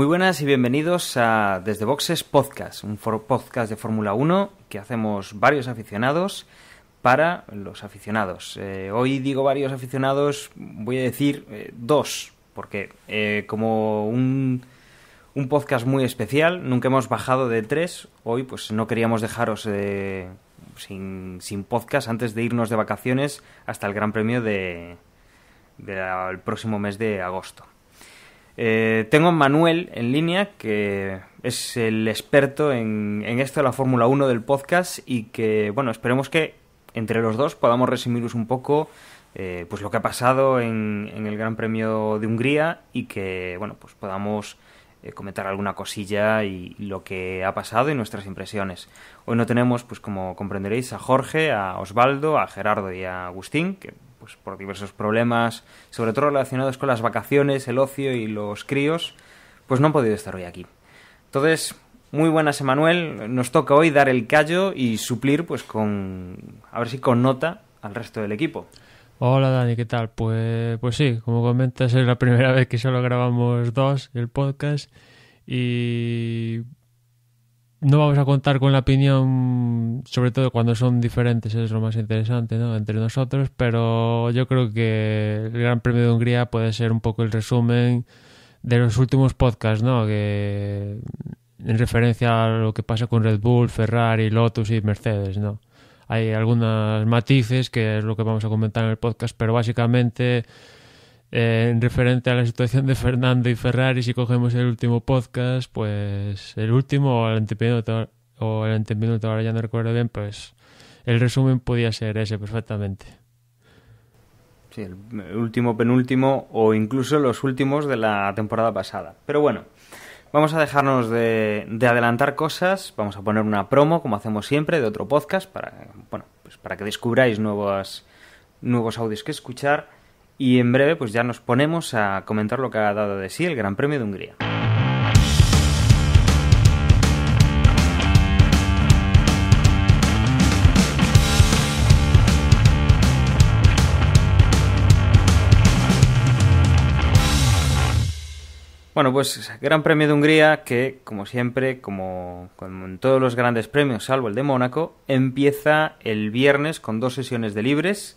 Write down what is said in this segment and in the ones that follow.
Muy buenas y bienvenidos a Desde Boxes Podcast, un podcast de Fórmula 1 que hacemos varios aficionados para los aficionados. Hoy digo varios aficionados, voy a decir dos, porque como un podcast muy especial, nunca hemos bajado de 3, hoy pues no queríamos dejaros sin podcast antes de irnos de vacaciones hasta el Gran Premio del próximo mes de agosto. Tengo a Manuel en línea, que es el experto en esto de la Fórmula 1 del podcast y que, bueno, esperemos que entre los dos podamos resumiros un poco pues lo que ha pasado en el Gran Premio de Hungría y que, bueno, pues podamos comentar alguna cosilla y lo que ha pasado y nuestras impresiones. Hoy no tenemos, pues como comprenderéis, a Jorge, a Osvaldo, a Gerardo y a Agustín, que pues por diversos problemas, sobre todo relacionados con las vacaciones, el ocio y los críos, pues no han podido estar hoy aquí. Entonces, muy buenas, Emanuel. Nos toca hoy dar el callo y suplir, pues a ver si con nota al resto del equipo. Hola Dani, ¿qué tal? Pues sí, como comentas, es la primera vez que solo grabamos dos el podcast y no vamos a contar con la opinión, sobre todo cuando son diferentes, es lo más interesante, ¿no?, entre nosotros, pero yo creo que el Gran Premio de Hungría puede ser un poco el resumen de los últimos podcasts, ¿no?, que en referencia a lo que pasa con Red Bull, Ferrari, Lotus y Mercedes, ¿no? Hay algunos matices que es lo que vamos a comentar en el podcast, pero básicamente en referente a la situación de Fernando y Ferrari, si cogemos el último podcast, pues el último o el antepenúltimo, ahora ya no recuerdo bien, pues el resumen podía ser ese perfectamente. Sí, el último, penúltimo o incluso los últimos de la temporada pasada. Pero bueno, vamos a dejarnos de adelantar cosas, vamos a poner una promo, como hacemos siempre, de otro podcast, para que descubráis nuevos audios que escuchar. Y en breve pues ya nos ponemos a comentar lo que ha dado de sí el Gran Premio de Hungría. Bueno, pues Gran Premio de Hungría que, como siempre, como en todos los grandes premios, salvo el de Mónaco, empieza el viernes con 2 sesiones de libres.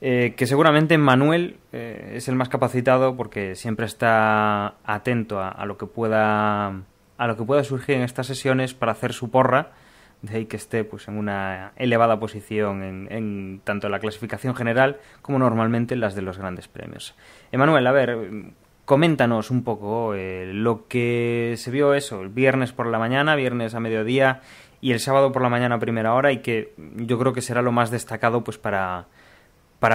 Que seguramente Manuel es el más capacitado porque siempre está atento a lo que pueda surgir en estas sesiones para hacer su porra, de ahí que esté pues en una elevada posición en tanto en la clasificación general como normalmente en las de los grandes premios. Manuel, a ver, coméntanos un poco lo que se vio el viernes por la mañana, viernes a mediodía y el sábado por la mañana a primera hora, y que yo creo que será lo más destacado pues para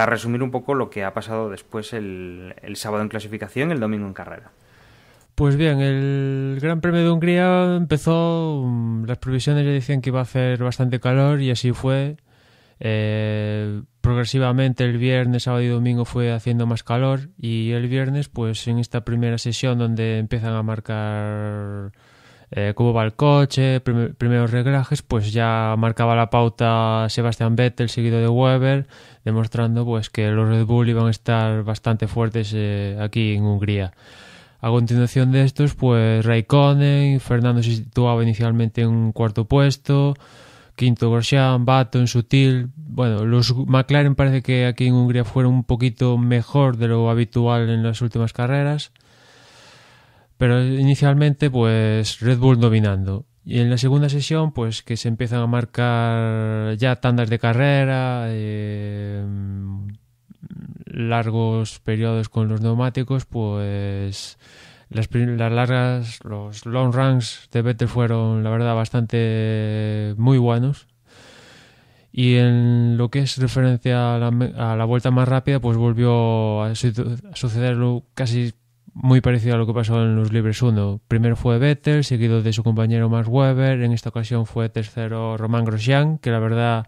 resumir un poco lo que ha pasado después el sábado en clasificación y el domingo en carrera. Pues bien, el Gran Premio de Hungría empezó, las previsiones ya decían que iba a hacer bastante calor y así fue. Progresivamente el viernes, sábado y domingo fue haciendo más calor, y el viernes pues en esta primera sesión donde empiezan a marcar cómo va el coche, primeros reglajes, pues ya marcaba la pauta Sebastian Vettel seguido de Webber, demostrando pues que los Red Bull iban a estar bastante fuertes aquí en Hungría. A continuación de estos, pues Raikkonen, Fernando se situaba inicialmente en un cuarto puesto, quinto Grosjean, Button, Sutil. Bueno, los McLaren parece que aquí en Hungría fueron un poquito mejor de lo habitual en las últimas carreras, pero inicialmente pues Red Bull dominando. Y en la segunda sesión pues que se empiezan a marcar ya tandas de carrera, largos periodos con los neumáticos, pues los long runs de Vettel fueron la verdad bastante muy buenos. Y en lo que es referencia a la vuelta más rápida, pues volvió a sucederlo casi muy parecido a lo que pasó en los libres 1. Primero fue Vettel, seguido de su compañero Max Webber. En esta ocasión fue tercero Romain Grosjean, que la verdad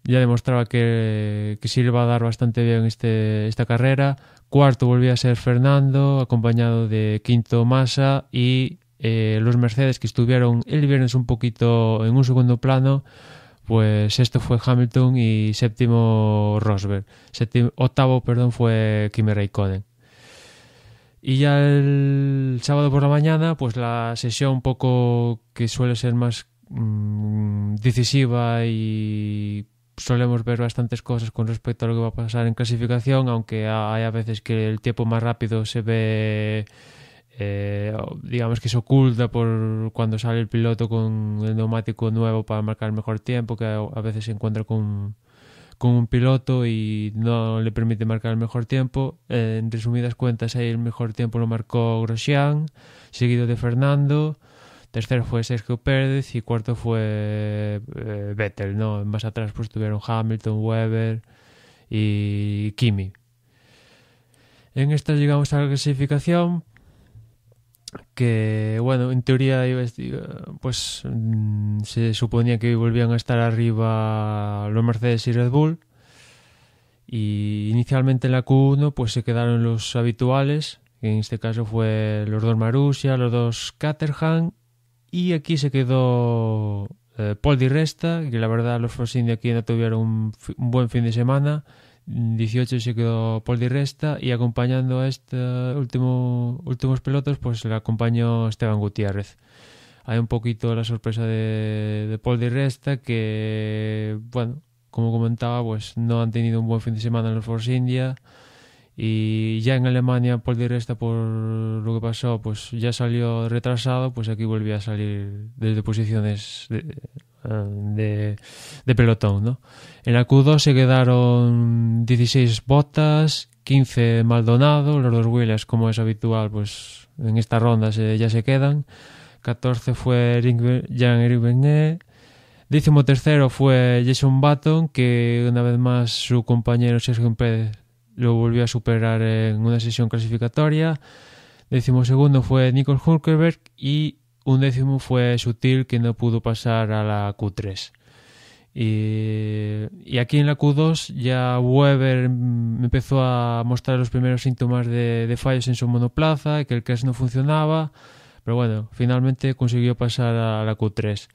ya demostraba que sí le va a dar bastante bien esta carrera. Cuarto volvía a ser Fernando, acompañado de quinto Massa, y los Mercedes, que estuvieron el viernes un poquito en un segundo plano, pues sexto fue Hamilton y séptimo Rosberg. Octavo fue Kimi Räikkönen. Y ya el sábado por la mañana, pues la sesión un poco que suele ser más decisiva, y solemos ver bastantes cosas con respecto a lo que va a pasar en clasificación, aunque hay a veces que el tiempo más rápido se ve, digamos que se oculta por cuando sale el piloto con el neumático nuevo para marcar el mejor tiempo, que a veces se encuentra con un piloto y no le permite marcar el mejor tiempo. En resumidas cuentas, ahí el mejor tiempo lo marcó Grosjean, seguido de Fernando. Tercero fue Sergio Pérez y cuarto fue Vettel, ¿no? Más atrás pues tuvieron Hamilton, Webber y Kimi. En esta llegamos a la clasificación, que bueno, en teoría pues se suponía que volvían a estar arriba los Mercedes y Red Bull, y inicialmente en la Q1 pues se quedaron los habituales, que en este caso fue los dos Marussia, los dos Caterham, y aquí se quedó Paul Di Resta, que la verdad los Force India aquí no tuvieron un buen fin de semana. 18 se quedó Paul Di Resta, y acompañando a últimos pilotos pues le acompañó Esteban Gutiérrez. Hay un poquito la sorpresa de Paul Di Resta, que bueno, como comentaba, pues no han tenido un buen fin de semana en los Force India, y ya en Alemania Paul Di Resta, por lo que pasó, pues ya salió retrasado, pues aquí volvió a salir desde posiciones de pelotón, ¿no? En la Q2 se quedaron 16 Bottas, 15 Maldonado, los dos Williams, como es habitual, pues en esta ronda ya se quedan. 14 fue Jean-Éric Vergne. 13º fue Jason Button, que una vez más su compañero Sergio Pérez lo volvió a superar en una sesión clasificatoria. 12º fue Nico Hülkenberg, y 11º fue Sutil, que no pudo pasar a la Q3. Y aquí en la Q2 ya Webber empezó a mostrar los primeros síntomas de fallos en su monoplaza, que el KERS no funcionaba, pero bueno, finalmente consiguió pasar a la Q3.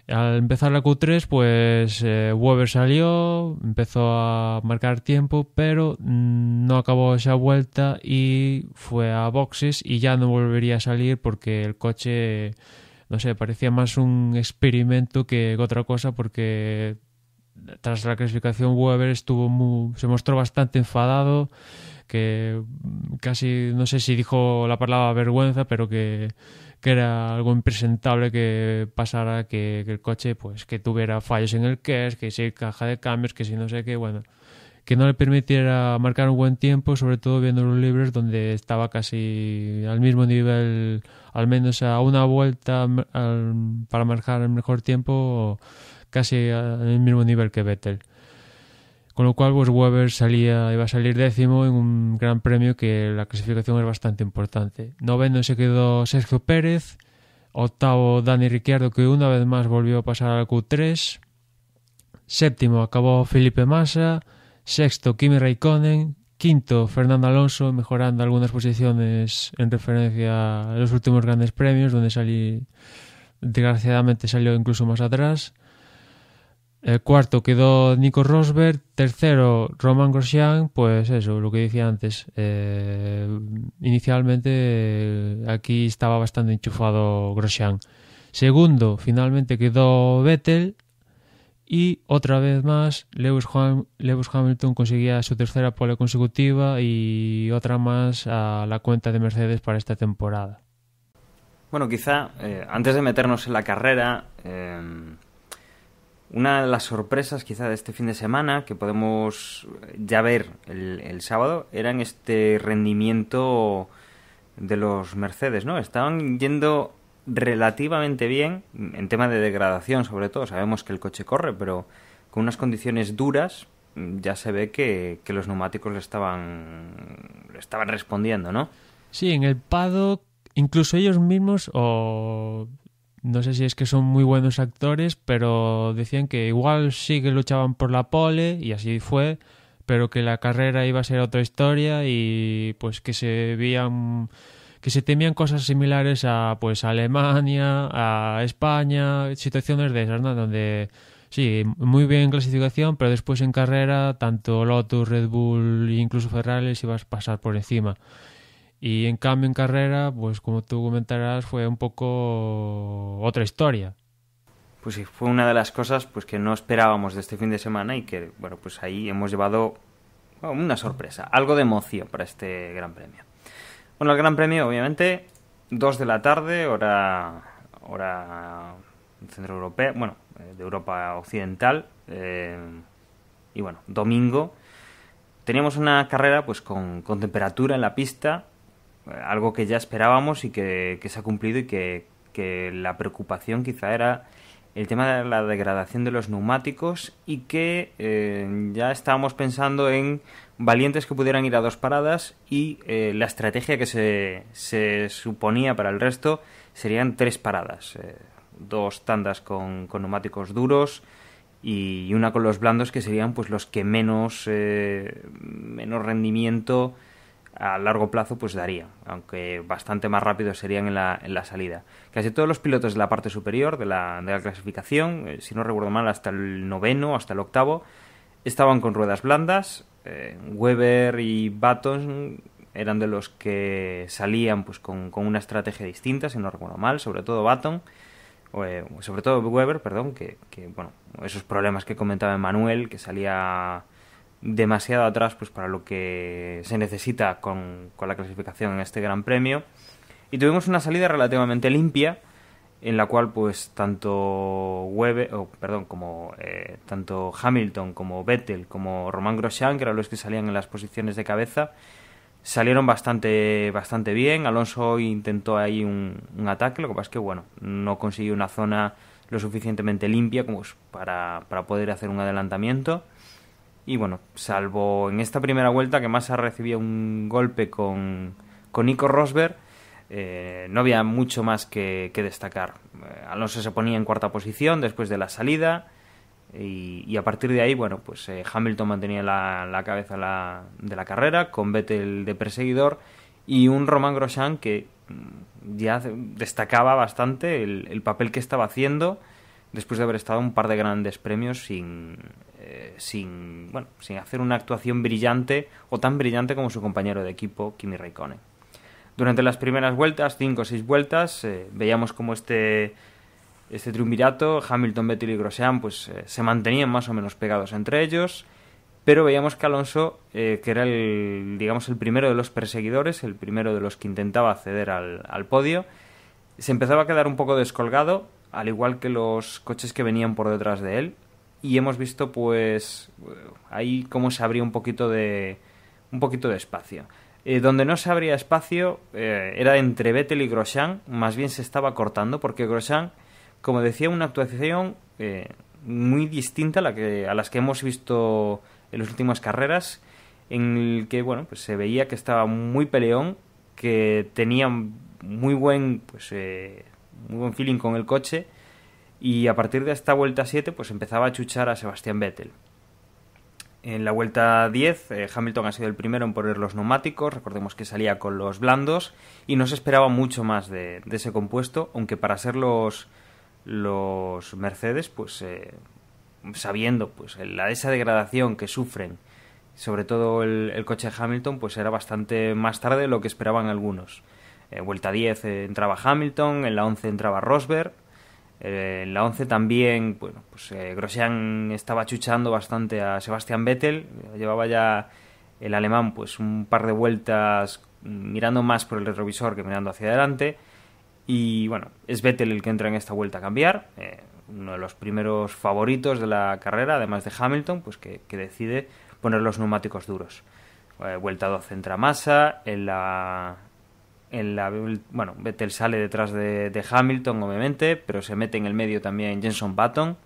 Al empezar la Q3, pues Webber salió, empezó a marcar tiempo, pero no acabó esa vuelta y fue a boxes, y ya no volvería a salir porque el coche, no sé, parecía más un experimento que otra cosa, porque tras la clasificación Webber se mostró bastante enfadado, que casi, no sé si dijo la palabra vergüenza, pero que era algo impresentable que pasara, que el coche pues que tuviera fallos en el KERS, que si caja de cambios, que si no sé qué, bueno, que no le permitiera marcar un buen tiempo, sobre todo viendo los libres, donde estaba casi al mismo nivel, al menos a una vuelta para marcar el mejor tiempo, casi al mismo nivel que Vettel. Con lo cual, pues Webber iba a salir 10º en un gran premio, que la clasificación es bastante importante. 9º se quedó Sergio Pérez. 8º Dani Ricciardo, que una vez más volvió a pasar al Q3. 7º acabó Felipe Massa. 6º Kimi Raikkonen. 5º Fernando Alonso, mejorando algunas posiciones en referencia a los últimos grandes premios, donde desgraciadamente salió incluso más atrás. El 4º quedó Nico Rosberg. 3º Romain Grosjean, pues eso, lo que decía antes. Inicialmente aquí estaba bastante enchufado Grosjean. 2º finalmente quedó Vettel, y otra vez más Lewis Hamilton conseguía su 3ª pole consecutiva y otra más a la cuenta de Mercedes para esta temporada. Bueno, quizá antes de meternos en la carrera, una de las sorpresas quizá de este fin de semana que podemos ya ver el sábado era en este rendimiento de los Mercedes, ¿no? Estaban yendo relativamente bien en tema de degradación, sobre todo. Sabemos que el coche corre, pero con unas condiciones duras ya se ve que los neumáticos le estaban respondiendo, ¿no? Sí, en el paddock incluso ellos mismos, o no sé si es que son muy buenos actores, pero decían que igual sí que luchaban por la pole, y así fue, pero que la carrera iba a ser otra historia, y pues que se temían cosas similares a pues a Alemania, a España, situaciones de esas, ¿no? Donde sí, muy bien en clasificación, pero después en carrera tanto Lotus, Red Bull e incluso Ferrari les ibas a pasar por encima. Y en cambio en carrera, pues como tú comentarás, fue un poco otra historia. Pues sí, fue una de las cosas pues que no esperábamos de este fin de semana y que, bueno, pues ahí hemos llevado una sorpresa, algo de emoción para este Gran Premio. Bueno, el Gran Premio, obviamente, 2 de la tarde, hora centro europea, bueno, de Europa Occidental, y bueno, domingo. Teníamos una carrera pues con temperatura en la pista, algo que ya esperábamos y que se ha cumplido, y que la preocupación quizá era el tema de la degradación de los neumáticos, y que ya estábamos pensando en valientes que pudieran ir a 2 paradas, y la estrategia que se suponía para el resto serían 3 paradas, 2 tandas con neumáticos duros y una con los blandos, que serían pues los que menos rendimiento a largo plazo pues daría, aunque bastante más rápidos serían en la salida. Casi todos los pilotos de la parte superior de la clasificación, si no recuerdo mal, hasta el noveno, hasta el octavo, estaban con ruedas blandas. Webber y Button eran de los que salían pues con una estrategia distinta, si no recuerdo mal, sobre todo Button, sobre todo Webber, perdón, que bueno, esos problemas que comentaba Emmanuel, que salía demasiado atrás pues para lo que se necesita con la clasificación en este Gran Premio. Y tuvimos una salida relativamente limpia, en la cual pues tanto tanto Hamilton como Vettel como Romain Grosjean, que eran los que salían en las posiciones de cabeza, salieron bastante bien. Alonso intentó ahí un ataque, lo que pasa es que bueno, no consiguió una zona lo suficientemente limpia como para poder hacer un adelantamiento. Y bueno, salvo en esta primera vuelta que Massa recibió un golpe con Nico Rosberg, no había mucho más que destacar. Alonso se ponía en cuarta posición después de la salida, y a partir de ahí, bueno, pues Hamilton mantenía la cabeza de la carrera, con Vettel de perseguidor, y un Romain Grosjean que ya destacaba bastante el papel que estaba haciendo después de haber estado un par de grandes premios sin hacer una actuación brillante, o tan brillante como su compañero de equipo Kimi Räikkönen. Durante las primeras vueltas, 5 o 6 vueltas, veíamos como este triunvirato, Hamilton, Vettel y Grosjean, pues se mantenían más o menos pegados entre ellos, pero veíamos que Alonso, que era el primero de los perseguidores, el primero de los que intentaba acceder al podio, se empezaba a quedar un poco descolgado, al igual que los coches que venían por detrás de él, y hemos visto pues ahí cómo se abría un poquito de espacio. Donde no se abría espacio era entre Vettel y Grosjean, más bien se estaba cortando, porque Grosjean, como decía, una actuación muy distinta a las que hemos visto en las últimas carreras, en el que bueno, pues se veía que estaba muy peleón, que tenía muy buen feeling con el coche, y a partir de esta vuelta 7 pues empezaba a chuchar a Sebastián Vettel. En la vuelta 10 Hamilton ha sido el primero en poner los neumáticos. Recordemos que salía con los blandos y no se esperaba mucho más de ese compuesto, aunque para ser los Mercedes, pues sabiendo pues esa degradación que sufren, sobre todo el coche de Hamilton, pues era bastante más tarde de lo que esperaban algunos. Vuelta 10 entraba Hamilton, en la 11 entraba Rosberg. En la 11 también, bueno, pues Grosjean estaba chuchando bastante a Sebastian Vettel. Llevaba ya el alemán pues un par de vueltas mirando más por el retrovisor que mirando hacia adelante. Y bueno, es Vettel el que entra en esta vuelta a cambiar, uno de los primeros favoritos de la carrera, además de Hamilton, pues que decide poner los neumáticos duros. Vuelta 12 entra Massa, Vettel sale detrás de Hamilton, obviamente, pero se mete en el medio también Jenson Button.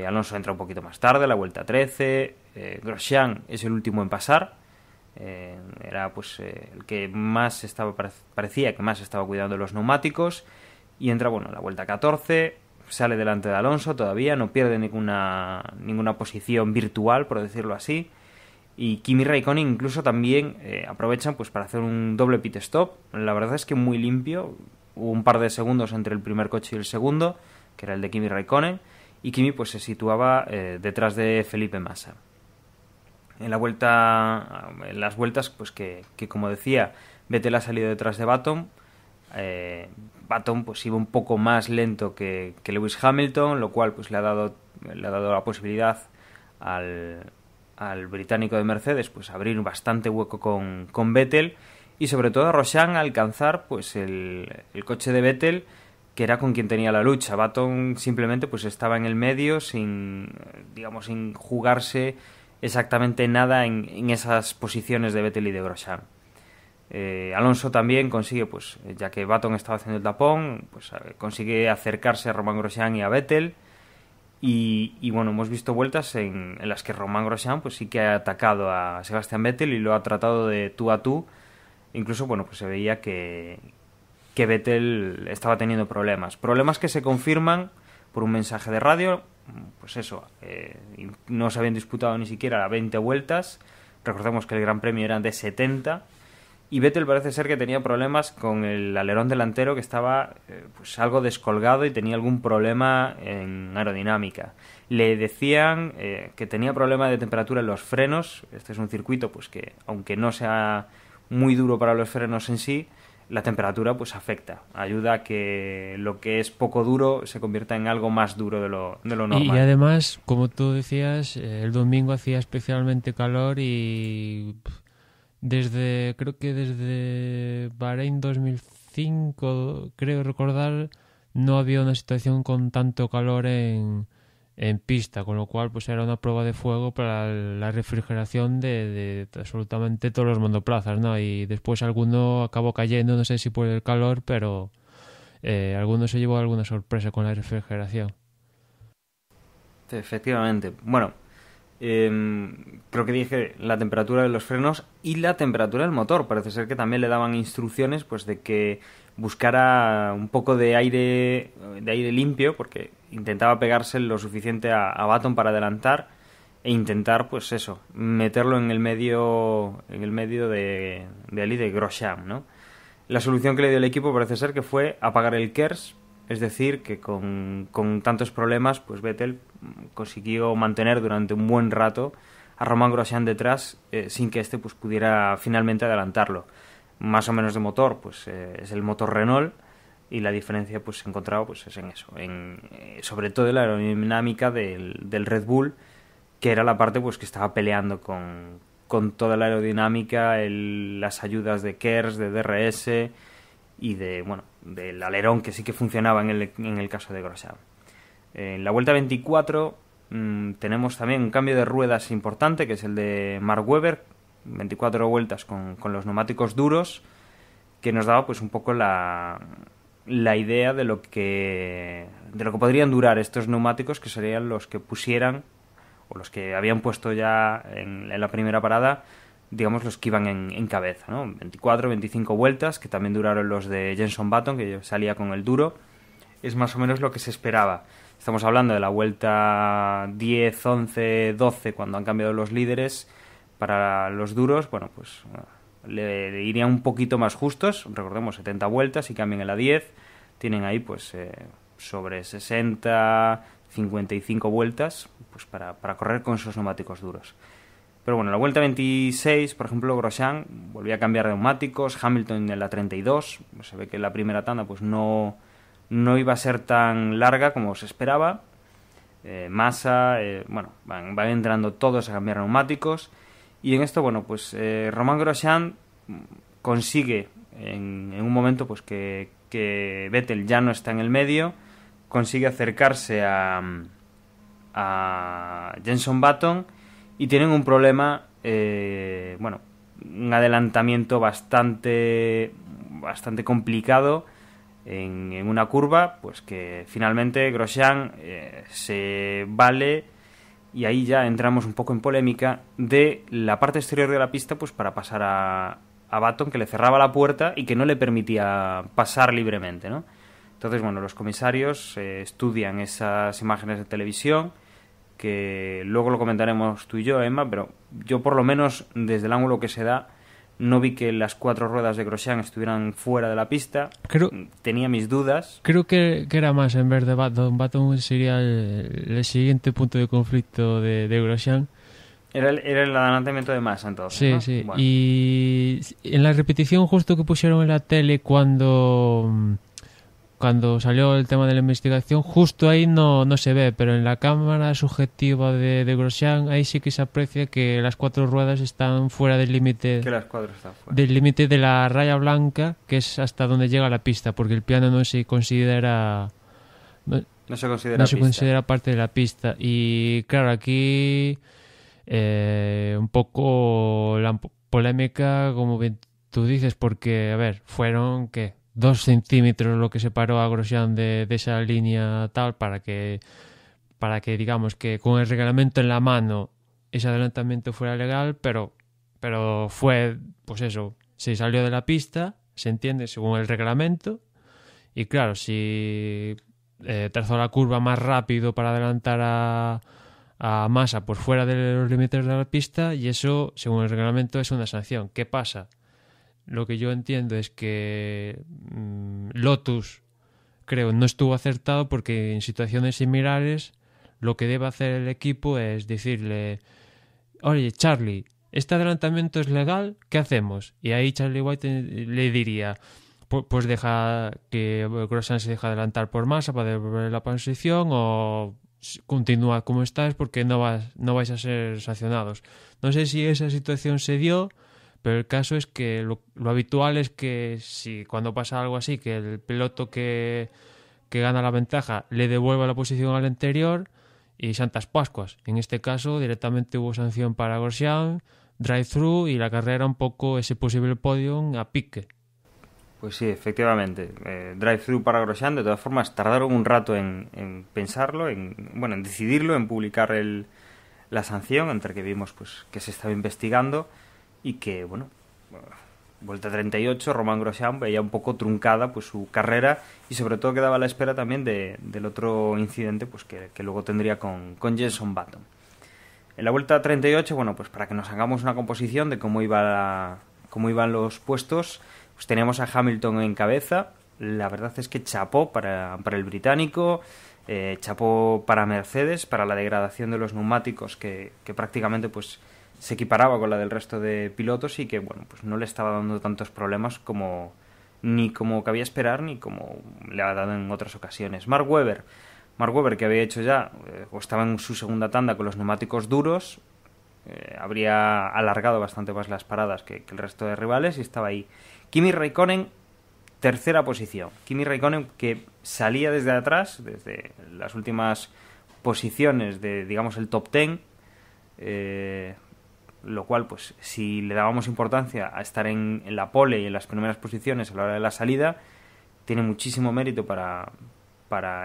Alonso entra un poquito más tarde, la vuelta 13. Grosjean es el último en pasar. Era pues el que más parecía que más estaba cuidando los neumáticos. Y entra, bueno, la vuelta 14. Sale delante de Alonso todavía, no pierde ninguna posición virtual, por decirlo así. Y Kimi Räikkönen incluso también aprovechan pues para hacer un doble pit stop. La verdad es que muy limpio. Hubo un par de segundos entre el primer coche y el segundo, que era el de Kimi Räikkönen, y Kimi pues se situaba detrás de Felipe Massa. En las vueltas pues que como decía, Vettel ha salido detrás de Button. Button pues iba un poco más lento que Lewis Hamilton, lo cual pues le ha dado la posibilidad al británico de Mercedes pues abrir bastante hueco con Vettel, y sobre todo a Grosjean alcanzar pues el coche de Vettel, que era con quien tenía la lucha. Button simplemente pues estaba en el medio sin jugarse exactamente nada en esas posiciones de Vettel y de Grosjean. Alonso también consigue, pues ya que Button estaba haciendo el tapón, pues consigue acercarse a Romain Grosjean y a Vettel. Y bueno, hemos visto vueltas en las que Romain Grosjean pues sí que ha atacado a Sebastian Vettel y lo ha tratado de tú a tú. Incluso, bueno, pues se veía que Vettel estaba teniendo problemas que se confirman por un mensaje de radio. Pues eso, no se habían disputado ni siquiera 20 vueltas. Recordemos que el Gran Premio era de 70, y Vettel parece ser que tenía problemas con el alerón delantero, que estaba pues algo descolgado y tenía algún problema en aerodinámica. Le decían que tenía problema de temperatura en los frenos. Este es un circuito pues que, aunque no sea muy duro para los frenos en sí, la temperatura pues afecta, ayuda a que lo que es poco duro se convierta en algo más duro de lo normal. Y además, como tú decías, el domingo hacía especialmente calor y creo que desde Bahrein 2005, creo recordar, no había una situación con tanto calor en pista, con lo cual pues era una prueba de fuego para la refrigeración de absolutamente todos los monoplazas, ¿no? Y después alguno acabó cayendo, no sé si por el calor, pero alguno se llevó alguna sorpresa con la refrigeración. Efectivamente. Bueno, creo que dije la temperatura de los frenos y la temperatura del motor. Parece ser que también le daban instrucciones pues de que buscara un poco de aire limpio, porque intentaba pegarse lo suficiente a Button para adelantar e intentar pues eso, meterlo en el medio de él y de Grosjean, ¿no? La solución que le dio el equipo parece ser que fue apagar el KERS. Es decir, que con tantos problemas, pues Vettel consiguió mantener durante un buen rato a Romain Grosjean detrás, sin que este pues pudiera finalmente adelantarlo. Más o menos de motor, pues es el motor Renault, y la diferencia pues se encontraba pues es en eso, sobre todo en la aerodinámica del Red Bull, que era la parte pues que estaba peleando con toda la aerodinámica, las ayudas de KERS, de DRS y del alerón, que sí que funcionaba en el caso de Grosjean. En la vuelta 24 tenemos también un cambio de ruedas importante, que es el de Mark Webber, 24 vueltas con los neumáticos duros, que nos daba pues un poco la idea de lo que podrían durar estos neumáticos, que serían los que pusieran, o los que habían puesto ya en la primera parada, digamos los que iban en cabeza, ¿no? 24, 25 vueltas, que también duraron los de Jenson Button, que salía con el duro. Es más o menos lo que se esperaba. Estamos hablando de la vuelta 10, 11, 12, cuando han cambiado los líderes. Para los duros, bueno, pues le irían un poquito más justos. Recordemos, 70 vueltas y cambian en la 10. Tienen ahí pues sobre 60, 55 vueltas pues para correr con esos neumáticos duros. Pero bueno, en la vuelta 26, por ejemplo, Grosjean volvía a cambiar de neumáticos, Hamilton en la 32, se ve que la primera tanda pues no iba a ser tan larga como se esperaba. Massa, van entrando todos a cambiar neumáticos, y en esto, bueno, pues Romain Grosjean consigue en un momento pues que Vettel ya no está en el medio, consigue acercarse a Jenson Button, y tienen un problema, un adelantamiento bastante complicado en una curva, pues que finalmente Grosjean se vale, y ahí ya entramos un poco en polémica, de la parte exterior de la pista pues para pasar a Button, que le cerraba la puerta y que no le permitía pasar libremente, ¿no? Entonces, bueno, los comisarios estudian esas imágenes de televisión, que luego lo comentaremos tú y yo, Emma, pero yo por lo menos desde el ángulo que se da no vi que las 4 ruedas de Grosjean estuvieran fuera de la pista. Tenía mis dudas. Creo que era más en vez de Button. Button sería el siguiente punto de conflicto de Grosjean, Era el adelantamiento de Massa, entonces, Sí, ¿no? sí. Bueno. Y en la repetición justo que pusieron en la tele cuando salió el tema de la investigación, justo ahí no se ve, pero en la cámara subjetiva de Grosjean ahí sí que se aprecia que las 4 ruedas están fuera del límite Que las cuadros están fuera. del límite de la raya blanca, que es hasta donde llega la pista, porque el piano no se considera No se considera no se pista. considera parte de la pista. Y claro, aquí un poco la polémica, como bien tú dices, porque, a ver, fueron, ¿qué? 2 centímetros lo que separó a Grosjean de esa línea tal para que digamos que con el reglamento en la mano ese adelantamiento fuera legal, pero fue, pues eso, se salió de la pista, se entiende, según el reglamento, y claro, si trazó la curva más rápido para adelantar a Massa por fuera de los límites de la pista, y eso, según el reglamento, es una sanción. ¿Qué pasa? Lo que yo entiendo es que Lotus, creo, no estuvo acertado porque en situaciones similares lo que debe hacer el equipo es decirle: oye, Charlie, este adelantamiento es legal, ¿qué hacemos? Y ahí Charlie White le diría: pues deja que Grosjean se deja adelantar por Massa para devolver la posición, o continúa como estás porque no vais a ser sancionados. No sé si esa situación se dio, pero el caso es que lo habitual es que si cuando pasa algo así, que el piloto que gana la ventaja le devuelva la posición al anterior, y Santas Pascuas. En este caso directamente hubo sanción para Grosjean, drive-thru, y la carrera un poco ese posible podium a pique. Pues sí, efectivamente. Drive-thru para Grosjean. De todas formas, tardaron un rato en pensarlo, en decidirlo, en publicar la sanción, entre que vimos pues que se estaba investigando y que, vuelta 38, Romain Grosjean veía un poco truncada pues su carrera, y sobre todo quedaba a la espera también del otro incidente pues que luego tendría con Jenson Button. En la vuelta 38, pues para que nos hagamos una composición de cómo iban los puestos, pues teníamos a Hamilton en cabeza. La verdad es que chapó para el británico, chapó para Mercedes, para la degradación de los neumáticos que prácticamente pues se equiparaba con la del resto de pilotos, y que pues no le estaba dando tantos problemas ni como cabía esperar, ni como le ha dado en otras ocasiones. Mark Webber, que había hecho ya, o estaba en su segunda tanda con los neumáticos duros, habría alargado bastante más las paradas que el resto de rivales, y estaba ahí. Kimi Räikkönen, tercera posición. Kimi Räikkönen, que salía desde atrás, desde las últimas posiciones de, digamos, el top 10, lo cual, pues, si le dábamos importancia a estar en la pole y en las primeras posiciones a la hora de la salida, tiene muchísimo mérito para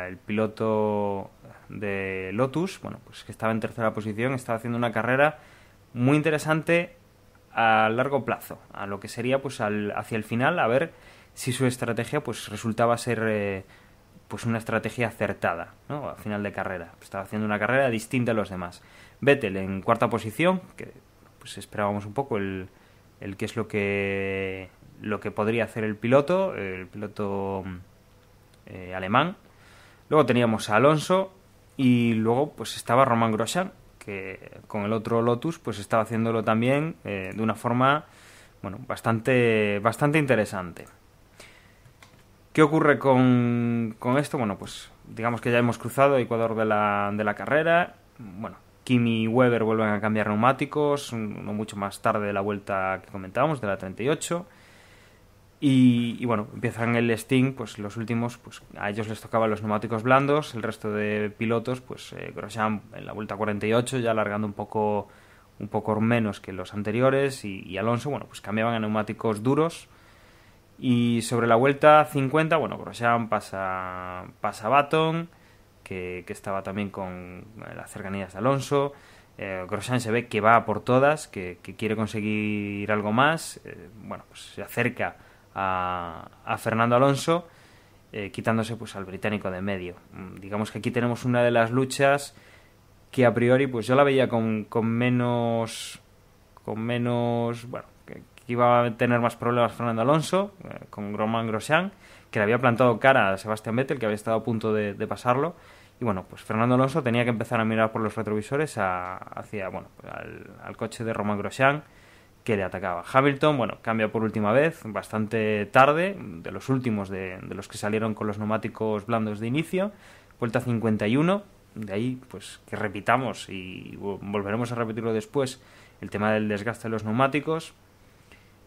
el piloto de Lotus, pues que estaba en tercera posición, estaba haciendo una carrera muy interesante a largo plazo, a lo que sería pues hacia el final, a ver si su estrategia pues resultaba ser pues una estrategia acertada, ¿no? A final de carrera. Estaba haciendo una carrera distinta a los demás. Vettel en cuarta posición, que pues esperábamos un poco el qué es lo que podría hacer el piloto alemán. Luego teníamos a Alonso, y luego pues estaba Romain Grosjean, que con el otro Lotus pues estaba haciéndolo también de una forma bastante interesante. ¿Qué ocurre con esto? Pues digamos que ya hemos cruzado el ecuador de la carrera. Kimi y Webber vuelven a cambiar neumáticos, no mucho más tarde de la vuelta que comentábamos, de la 38. Y empiezan el Sting, pues los últimos, pues a ellos les tocaban los neumáticos blandos, el resto de pilotos, pues Grosjean en la vuelta 48 ya alargando un poco menos que los anteriores, y Alonso, pues cambiaban a neumáticos duros. Y sobre la vuelta 50, Grosjean pasa a Button, que estaba también con las cercanías de Alonso. Grosjean se ve que va por todas, que quiere conseguir algo más. Pues se acerca a Fernando Alonso, quitándose pues al británico de medio. Digamos que aquí tenemos una de las luchas que a priori pues yo la veía con menos que iba a tener más problemas Fernando Alonso, con Romain Grosjean, que le había plantado cara a Sebastian Vettel, que había estado a punto de pasarlo, Y bueno, pues Fernando Alonso tenía que empezar a mirar por los retrovisores hacia, bueno, al coche de Romain Grosjean, que le atacaba. Hamilton, bueno, cambia por última vez, bastante tarde, de los últimos de los que salieron con los neumáticos blandos de inicio, vuelta 51, de ahí pues que repitamos y volveremos a repetirlo después, el tema del desgaste de los neumáticos,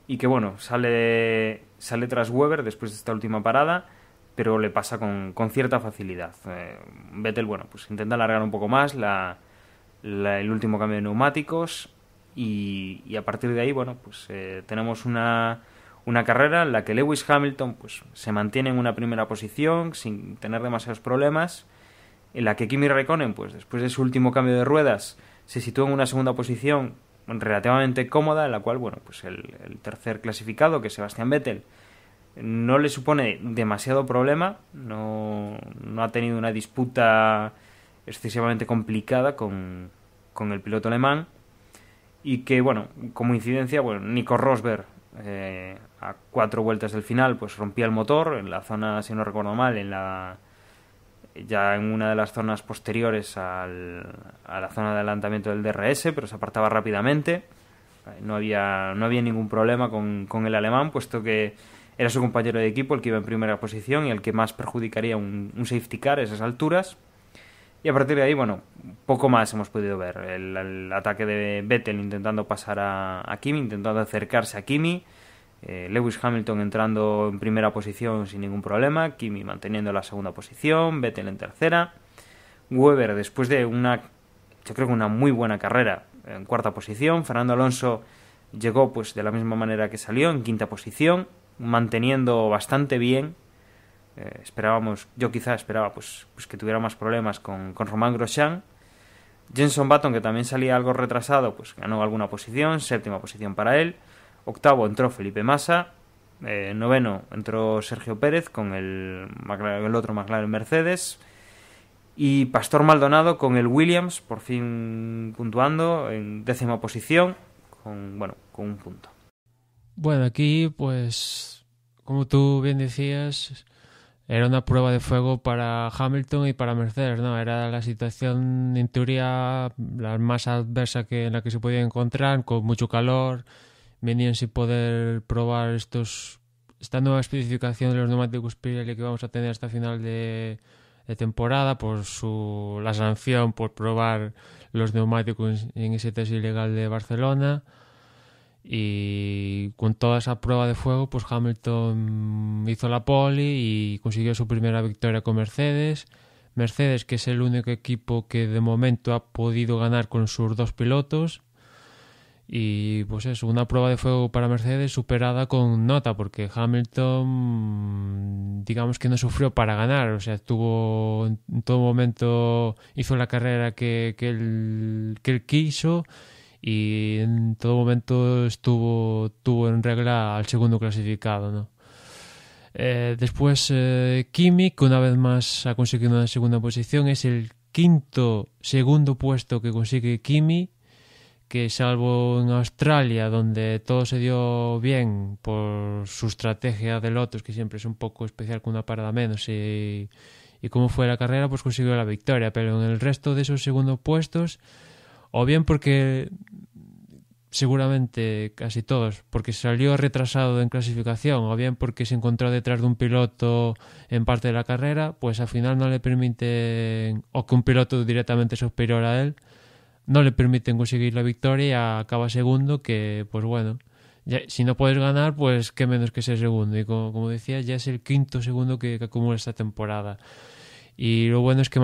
y que bueno, sale tras Webber después de esta última parada, pero le pasa con cierta facilidad. Vettel, bueno, pues intenta alargar un poco más el último cambio de neumáticos, y a partir de ahí, bueno, pues tenemos una carrera en la que Lewis Hamilton pues se mantiene en una primera posición sin tener demasiados problemas, en la que Kimi Räikkönen, pues después de su último cambio de ruedas, se sitúa en una segunda posición relativamente cómoda, en la cual, bueno, pues el tercer clasificado, que es Sebastian Vettel, no le supone demasiado problema, no ha tenido una disputa excesivamente complicada con el piloto alemán, y que, bueno, como incidencia, bueno, Nico Rosberg a 4 vueltas del final pues rompía el motor en la zona, si no recuerdo mal, ya en una de las zonas posteriores a la zona de adelantamiento del DRS, pero se apartaba rápidamente. No había ningún problema con el alemán, puesto que era su compañero de equipo el que iba en primera posición y el que más perjudicaría un safety car a esas alturas. Y a partir de ahí, bueno, poco más hemos podido ver. El ataque de Vettel intentando pasar a Kimi, intentando acercarse a Kimi. Lewis Hamilton entrando en primera posición sin ningún problema. Kimi manteniendo la segunda posición. Vettel en tercera. Webber, después de yo creo que una muy buena carrera, en cuarta posición. Fernando Alonso llegó pues de la misma manera que salió, en quinta posición, manteniendo bastante bien. Yo quizá esperaba pues que tuviera más problemas con Romain Grosjean. Jenson Button, que también salía algo retrasado, pues ganó alguna posición, séptima posición para él. Octavo entró Felipe Massa. Noveno entró Sergio Pérez con el otro McLaren Mercedes. Y Pastor Maldonado con el Williams, por fin puntuando en décima posición con un punto. Bueno, aquí pues como tú bien decías, era una prueba de fuego para Hamilton y para Mercedes, ¿no? Era la situación, en teoría, la más adversa en la que se podía encontrar, con mucho calor. Venían sin poder probar esta nueva especificación de los neumáticos Pirelli que vamos a tener hasta final de temporada, por la sanción por probar los neumáticos en ese test ilegal de Barcelona. Y con toda esa prueba de fuego, pues Hamilton hizo la pole y consiguió su primera victoria con Mercedes, que es el único equipo que de momento ha podido ganar con sus 2 pilotos. Y pues eso, una prueba de fuego para Mercedes superada con nota, porque Hamilton, digamos que no sufrió para ganar, o sea, en todo momento hizo la carrera que él quiso, y en todo momento tuvo en regla al segundo clasificado, ¿no? Después Kimi, que una vez más ha conseguido una segunda posición, es el segundo puesto que consigue Kimi, que salvo en Australia, donde todo se dio bien por su estrategia de Lotus, que siempre es un poco especial con una parada menos, y cómo fue la carrera, pues consiguió la victoria. Pero en el resto de esos segundos puestos, o bien porque seguramente casi todos, porque salió retrasado en clasificación, o bien porque se encontró detrás de un piloto en parte de la carrera, pues al final no le permiten, o que un piloto directamente superior a él, no le permiten conseguir la victoria y acaba segundo, que pues bueno, ya, si no puedes ganar, pues qué menos que ser segundo. Y como decía, ya es el quinto segundo que acumula esta temporada. Y lo bueno es que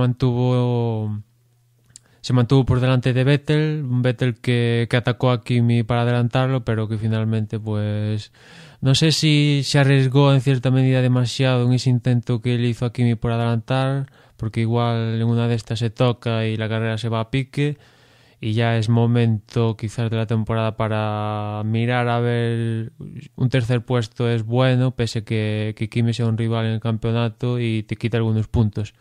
se mantuvo por delante de Vettel, un Vettel que atacó a Kimi para adelantarlo, pero que finalmente pues no sé si se arriesgó en cierta medida demasiado en ese intento que le hizo a Kimi por adelantar, porque igual en una de estas se toca y la carrera se va a pique. Y ya es momento quizás de la temporada para mirar a ver, un tercer puesto es bueno, pese que Kimi sea un rival en el campeonato y te quita algunos puntos.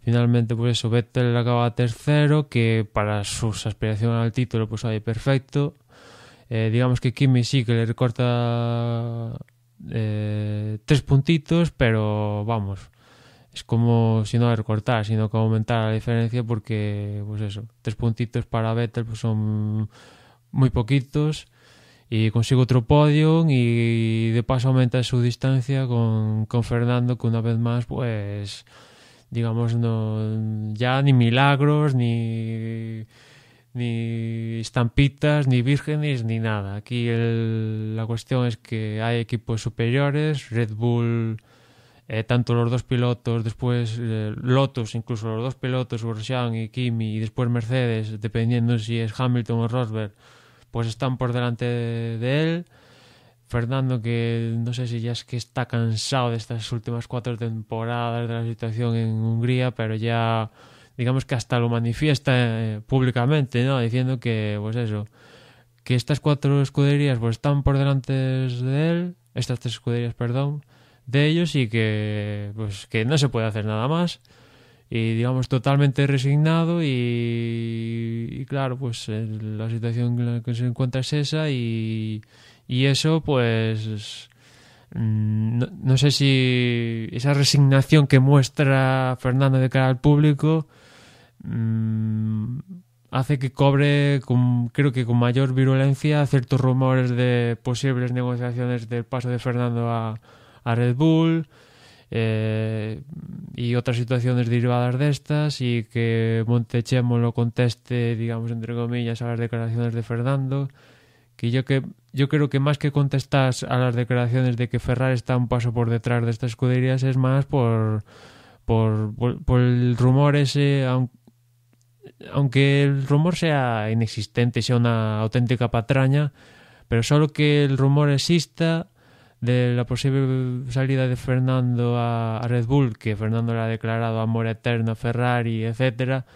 Finalmente, pues eso, Vettel acaba tercero, que para sus aspiraciones al título, pues ahí perfecto. Digamos que Kimi sí que le recorta 3 puntitos, pero vamos, es como si no recortar, sino que aumentar la diferencia, porque pues eso, 3 puntitos para Vettel pues son muy poquitos, y consigue otro podio y de paso aumenta su distancia con Fernando, que una vez más pues digamos no ya ni milagros ni estampitas ni vírgenes ni nada. Aquí la cuestión es que hay equipos superiores, Red Bull, tanto los dos pilotos, después Lotus, incluso los dos pilotos, Grosjean y Kimi, y después Mercedes, dependiendo si es Hamilton o Rosberg, pues están por delante de él. Fernando, que no sé si ya es que está cansado de estas últimas 4 temporadas de la situación en Hungría, pero ya digamos que hasta lo manifiesta públicamente, ¿no? Diciendo que, pues eso, que estas 4 escuderías pues están por delante de él, estas 3 escuderías, perdón, de ellos, y que pues que no se puede hacer nada más, y digamos totalmente resignado, y claro, pues la situación en la que se encuentra es esa, y eso pues no sé si esa resignación que muestra Fernando de cara al público hace que cobre creo que con mayor virulencia ciertos rumores de posibles negociaciones del paso de Fernando a Red Bull, y otras situaciones derivadas de estas, y que Montechemo lo conteste, digamos entre comillas, a las declaraciones de Fernando, que yo creo que más que contestar a las declaraciones de que Ferrari está un paso por detrás de estas escuderías, es más por el rumor ese, aunque el rumor sea inexistente, sea una auténtica patraña, pero solo que el rumor exista de la posible salida de Fernando a Red Bull, que Fernando le ha declarado amor eterno a Ferrari, etcétera.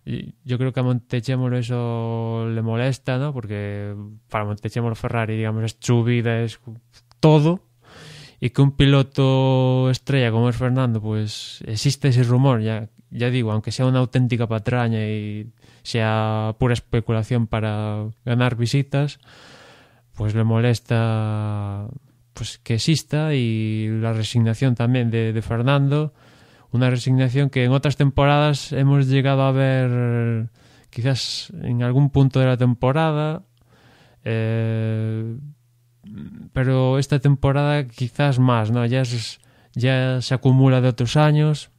Yo creo que a Montechemolo eso le molesta, ¿no? Porque para Montechemolo Ferrari, digamos, es su vida, es todo, y que un piloto estrella como es Fernando, pues existe ese rumor, ya digo, aunque sea una auténtica patraña y sea pura especulación para ganar visitas, pues le molesta pues que exista, y la resignación también de Fernando, una resignación que en otras temporadas hemos llegado a ver quizás en algún punto de la temporada, pero esta temporada quizás más, ¿no? Ya se acumula de otros años.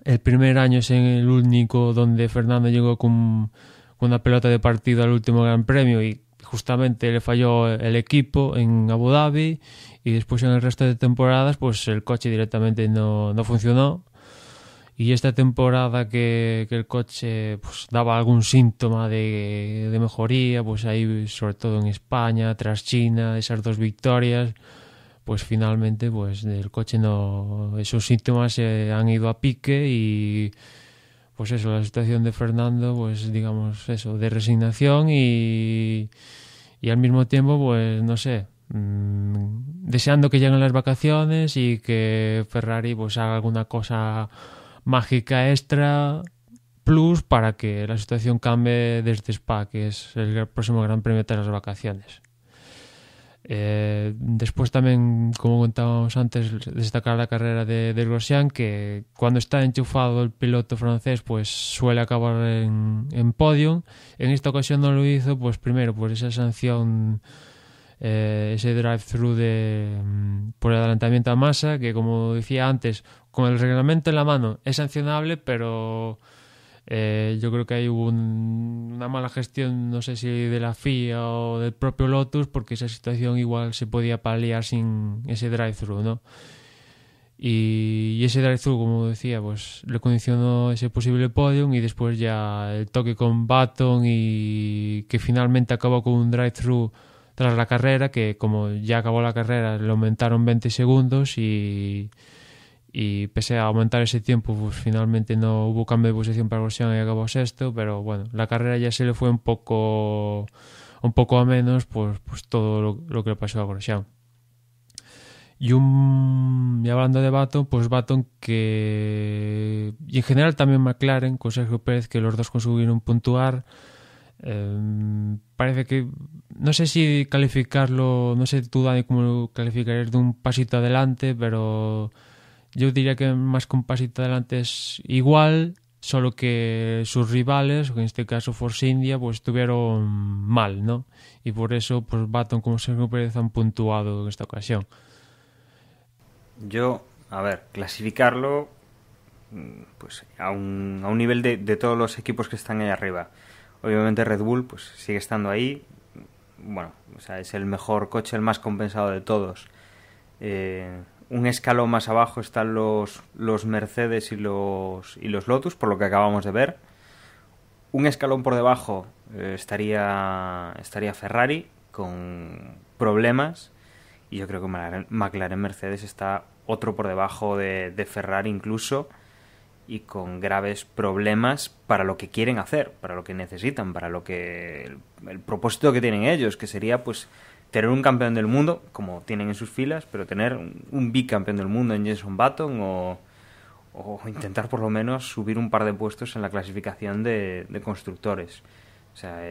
El primer año es el único donde Fernando llegó con una pelota de partido al último Gran Premio, y justamente le falló el equipo en Abu Dhabi, y después en el resto de temporadas pues el coche directamente no funcionó, y esta temporada que el coche pues daba algún síntoma de mejoría, pues ahí sobre todo en España, tras China, esas 2 victorias, pues finalmente pues el coche esos síntomas se han ido a pique, y pues eso, la situación de Fernando, pues digamos eso, de resignación, y al mismo tiempo pues no sé, deseando que lleguen las vacaciones y que Ferrari pues haga alguna cosa mágica extra plus para que la situación cambie desde Spa, que es el próximo Gran Premio tras las vacaciones. Después también, como contábamos antes, destacar la carrera de Grosjean, que cuando está enchufado el piloto francés pues suele acabar en podium. En esta ocasión no lo hizo, pues primero por esa sanción, ese drive-thru por el adelantamiento a Massa, que como decía antes, con el reglamento en la mano es sancionable, pero yo creo que hay una mala gestión, no sé si de la FIA o del propio Lotus, porque esa situación igual se podía paliar sin ese drive-thru, ¿no? Y ese drive-thru, como decía, pues le condicionó ese posible podium, y después ya el toque con Button, y que finalmente acabó con un drive-thru tras la carrera, que como ya acabó la carrera le aumentaron 20 segundos, y pese a aumentar ese tiempo pues finalmente no hubo cambio de posición para Grosjean y acabó sexto, pero bueno, la carrera ya se le fue un poco a menos pues todo lo que le pasó a Grosjean. Y hablando de Button, pues Button que, y en general también McLaren con Sergio Pérez, que los dos consiguieron puntuar, parece que, no sé si calificarlo, no sé tú Dani cómo lo calificarías, de un pasito adelante, pero yo diría que más que un pasito adelante es igual, solo que sus rivales, en este caso Force India, pues estuvieron mal, ¿no? Y por eso pues Baton como Sergio Pérez han puntuado en esta ocasión. Yo, a ver, clasificarlo pues a un nivel de todos los equipos que están ahí arriba. Obviamente Red Bull pues sigue estando ahí. Bueno, o sea, es el mejor coche, el más compensado de todos. Un escalón más abajo están los Mercedes y los Lotus, por lo que acabamos de ver. Un escalón por debajo estaría Ferrari con problemas, y yo creo que McLaren Mercedes está otro por debajo de Ferrari incluso, y con graves problemas para lo que quieren hacer, para lo que necesitan, para lo que el propósito que tienen ellos, que sería pues tener un campeón del mundo, como tienen en sus filas, pero tener un bicampeón del mundo en Jenson Button, o intentar por lo menos subir un par de puestos en la clasificación de constructores. O sea,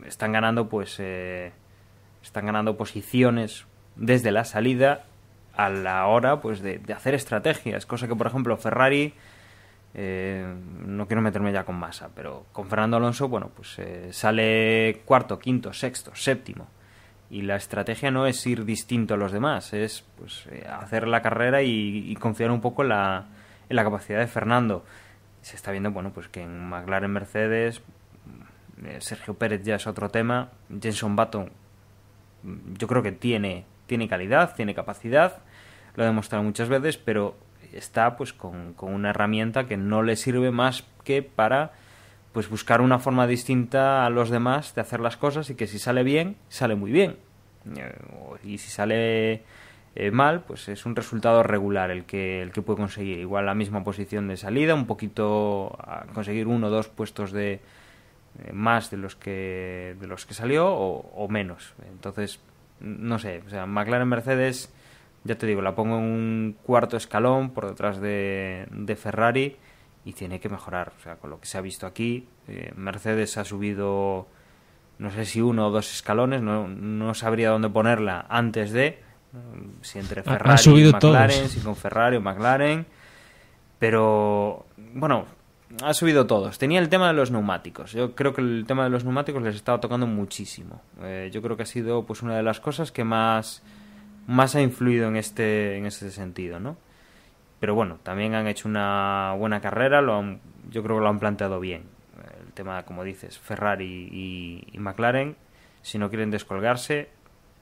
están ganando posiciones desde la salida a la hora pues de hacer estrategias, cosa que por ejemplo Ferrari, no quiero meterme ya con Massa, pero con Fernando Alonso, bueno, pues sale cuarto, quinto, sexto, séptimo, y la estrategia no es ir distinto a los demás, es pues hacer la carrera y confiar un poco en la capacidad de Fernando. Se está viendo, bueno, pues que en McLaren Mercedes Sergio Pérez ya es otro tema. Jenson Button yo creo que tiene calidad, tiene capacidad, lo ha demostrado muchas veces, pero está pues con una herramienta que no le sirve más que para pues buscar una forma distinta a los demás de hacer las cosas, y que si sale bien, sale muy bien, y si sale mal, pues es un resultado regular el que puede conseguir. Igual la misma posición de salida, un poquito a conseguir 1 o 2 puestos de más de los que salió, o menos. Entonces, no sé, o sea, McLaren Mercedes, ya te digo, la pongo en un cuarto escalón por detrás de Ferrari, y tiene que mejorar. O sea, con lo que se ha visto aquí, Mercedes ha subido, no sé si 1 o 2 escalones, no sabría dónde ponerla antes de, si entre Ferrari y McLaren, todos. Si con Ferrari o McLaren, pero bueno, ha subido todos. Tenía el tema de los neumáticos. Yo creo que el tema de los neumáticos les estaba tocando muchísimo. Yo creo que ha sido pues una de las cosas que más ha influido en ese sentido, ¿no? Pero bueno, también han hecho una buena carrera, yo creo que lo han planteado bien. El tema, como dices, Ferrari y McLaren, si no quieren descolgarse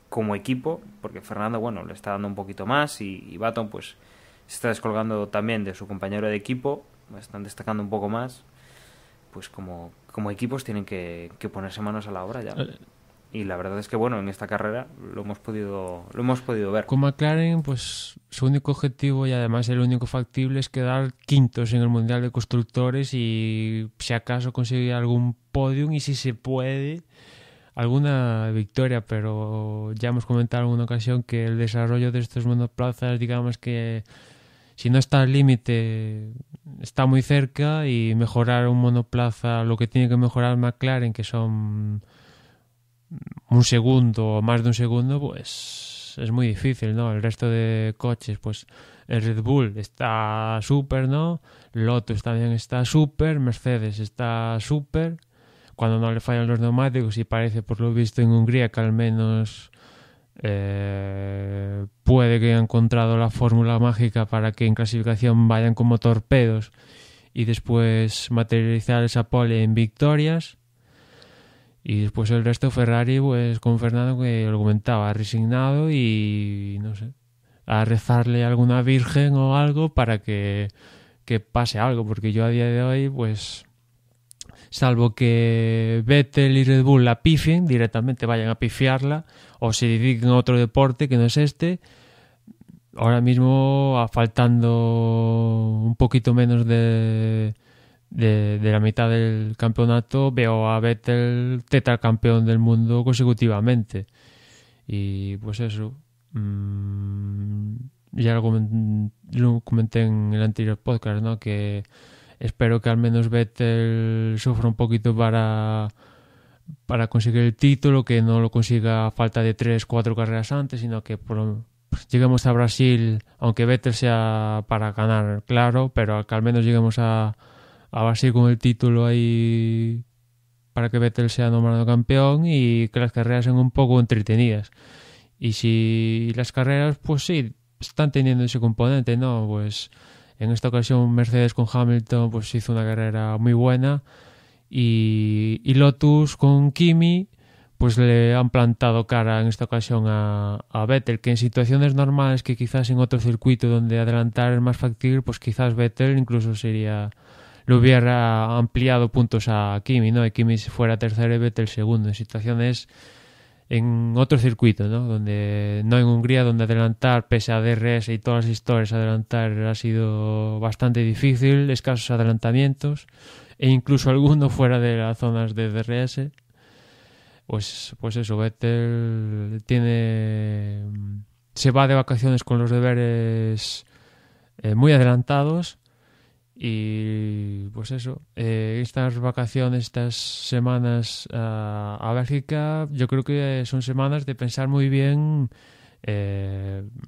como equipo, porque Fernando, bueno, le está dando un poquito más, y Button pues se está descolgando también de su compañero de equipo, están destacando un poco más, pues como equipos tienen que ponerse manos a la obra ya. Y la verdad es que, bueno, en esta carrera lo hemos podido ver. Con McLaren, pues su único objetivo, y además el único factible, es quedar quintos en el Mundial de Constructores, y si acaso conseguir algún podium, y si se puede, alguna victoria. Pero ya hemos comentado en alguna ocasión que el desarrollo de estos monoplazas, digamos que si no está al límite, está muy cerca, y mejorar un monoplaza, lo que tiene que mejorar McLaren, que son 1 segundo o más de 1 segundo, pues es muy difícil, ¿no? El resto de coches, pues el Red Bull está súper, ¿no? Lotus también está súper, Mercedes está súper, cuando no le fallan los neumáticos, y parece, por lo visto en Hungría, que al menos puede que haya encontrado la fórmula mágica para que en clasificación vayan como torpedos y después materializar esa pole en victorias. Y después el resto, Ferrari, pues con Fernando, que lo comentaba, resignado, y no sé, a rezarle a alguna virgen o algo para que pase algo, porque yo a día de hoy, pues salvo que Vettel y Red Bull la pifien, directamente vayan a pifiarla, o se dediquen a otro deporte que no es este, ahora mismo, faltando un poquito menos de la mitad del campeonato, veo a Vettel tetracampeón del mundo consecutivamente. Y pues eso, ya lo comenté en el anterior podcast, ¿no? Que espero que al menos Vettel sufra un poquito para conseguir el título, que no lo consiga a falta de 3-4 carreras antes, sino que lleguemos a Brasil, aunque Vettel sea para ganar, claro, pero que al menos lleguemos a Brasil con el título ahí para que Vettel sea nombrado campeón y que las carreras sean un poco entretenidas. Y si las carreras, pues sí, están teniendo ese componente, ¿no? Pues en esta ocasión Mercedes con Hamilton pues hizo una carrera muy buena y Lotus con Kimi pues le han plantado cara en esta ocasión a Vettel, que en situaciones normales que quizás en otro circuito donde adelantar es más factible, pues quizás Vettel incluso le hubiera ampliado puntos a Kimi, ¿no? Y Kimi fuera tercero y Vettel segundo, en situaciones en otro circuito, ¿no? Donde no en Hungría, donde adelantar, pese a DRS y todas las historias, adelantar ha sido bastante difícil, escasos adelantamientos, e incluso alguno fuera de las zonas de DRS. Pues eso, Vettel se va de vacaciones con los deberes muy adelantados y pues eso, estas vacaciones, estas semanas a Bélgica, yo creo que son semanas de pensar muy bien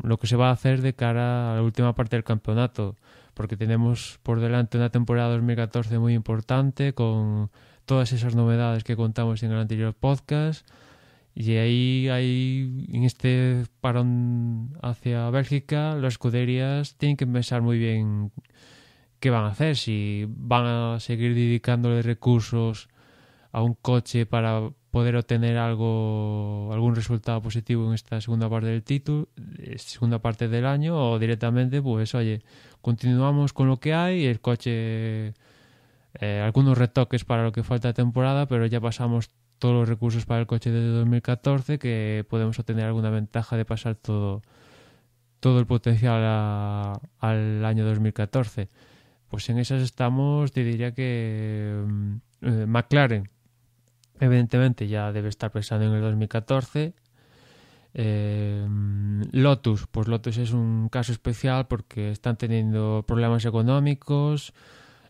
lo que se va a hacer de cara a la última parte del campeonato, porque tenemos por delante una temporada 2014 muy importante con todas esas novedades que contamos en el anterior podcast, y ahí hay, en este parón hacia Bélgica, las escuderías tienen que pensar muy bien qué van a hacer, si van a seguir dedicándole recursos a un coche para poder obtener algún resultado positivo en esta segunda parte del título, segunda parte del año, o directamente pues oye, continuamos con lo que hay, el coche, algunos retoques para lo que falta de temporada, pero ya pasamos todos los recursos para el coche de 2014, que podemos obtener alguna ventaja de pasar todo el potencial al año 2014. Pues en esas estamos. Te diría que McLaren evidentemente ya debe estar pensando en el 2014. Lotus, pues Lotus es un caso especial porque están teniendo problemas económicos.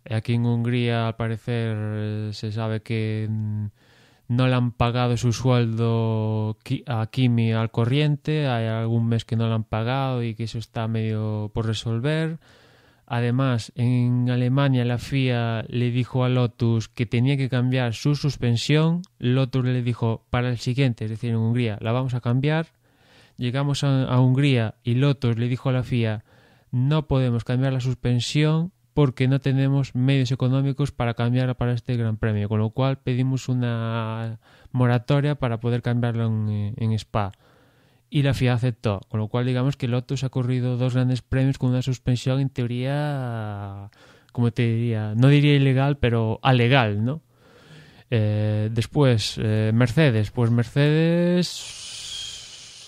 Aquí en Hungría, al parecer, se sabe que no le han pagado su sueldo a Kimi al corriente. Hay algún mes que no le han pagado y que eso está medio por resolver. Además, en Alemania la FIA le dijo a Lotus que tenía que cambiar su suspensión. Lotus le dijo para el siguiente, es decir, en Hungría, la vamos a cambiar. Llegamos a Hungría y Lotus le dijo a la FIA no podemos cambiar la suspensión porque no tenemos medios económicos para cambiarla para este Gran Premio, con lo cual pedimos una moratoria para poder cambiarlo en Spa. Y la FIA aceptó, con lo cual digamos que Lotus ha corrido 2 grandes premios con una suspensión en teoría, como te diría, no diría ilegal, pero alegal, ¿no? Después, Mercedes, pues Mercedes,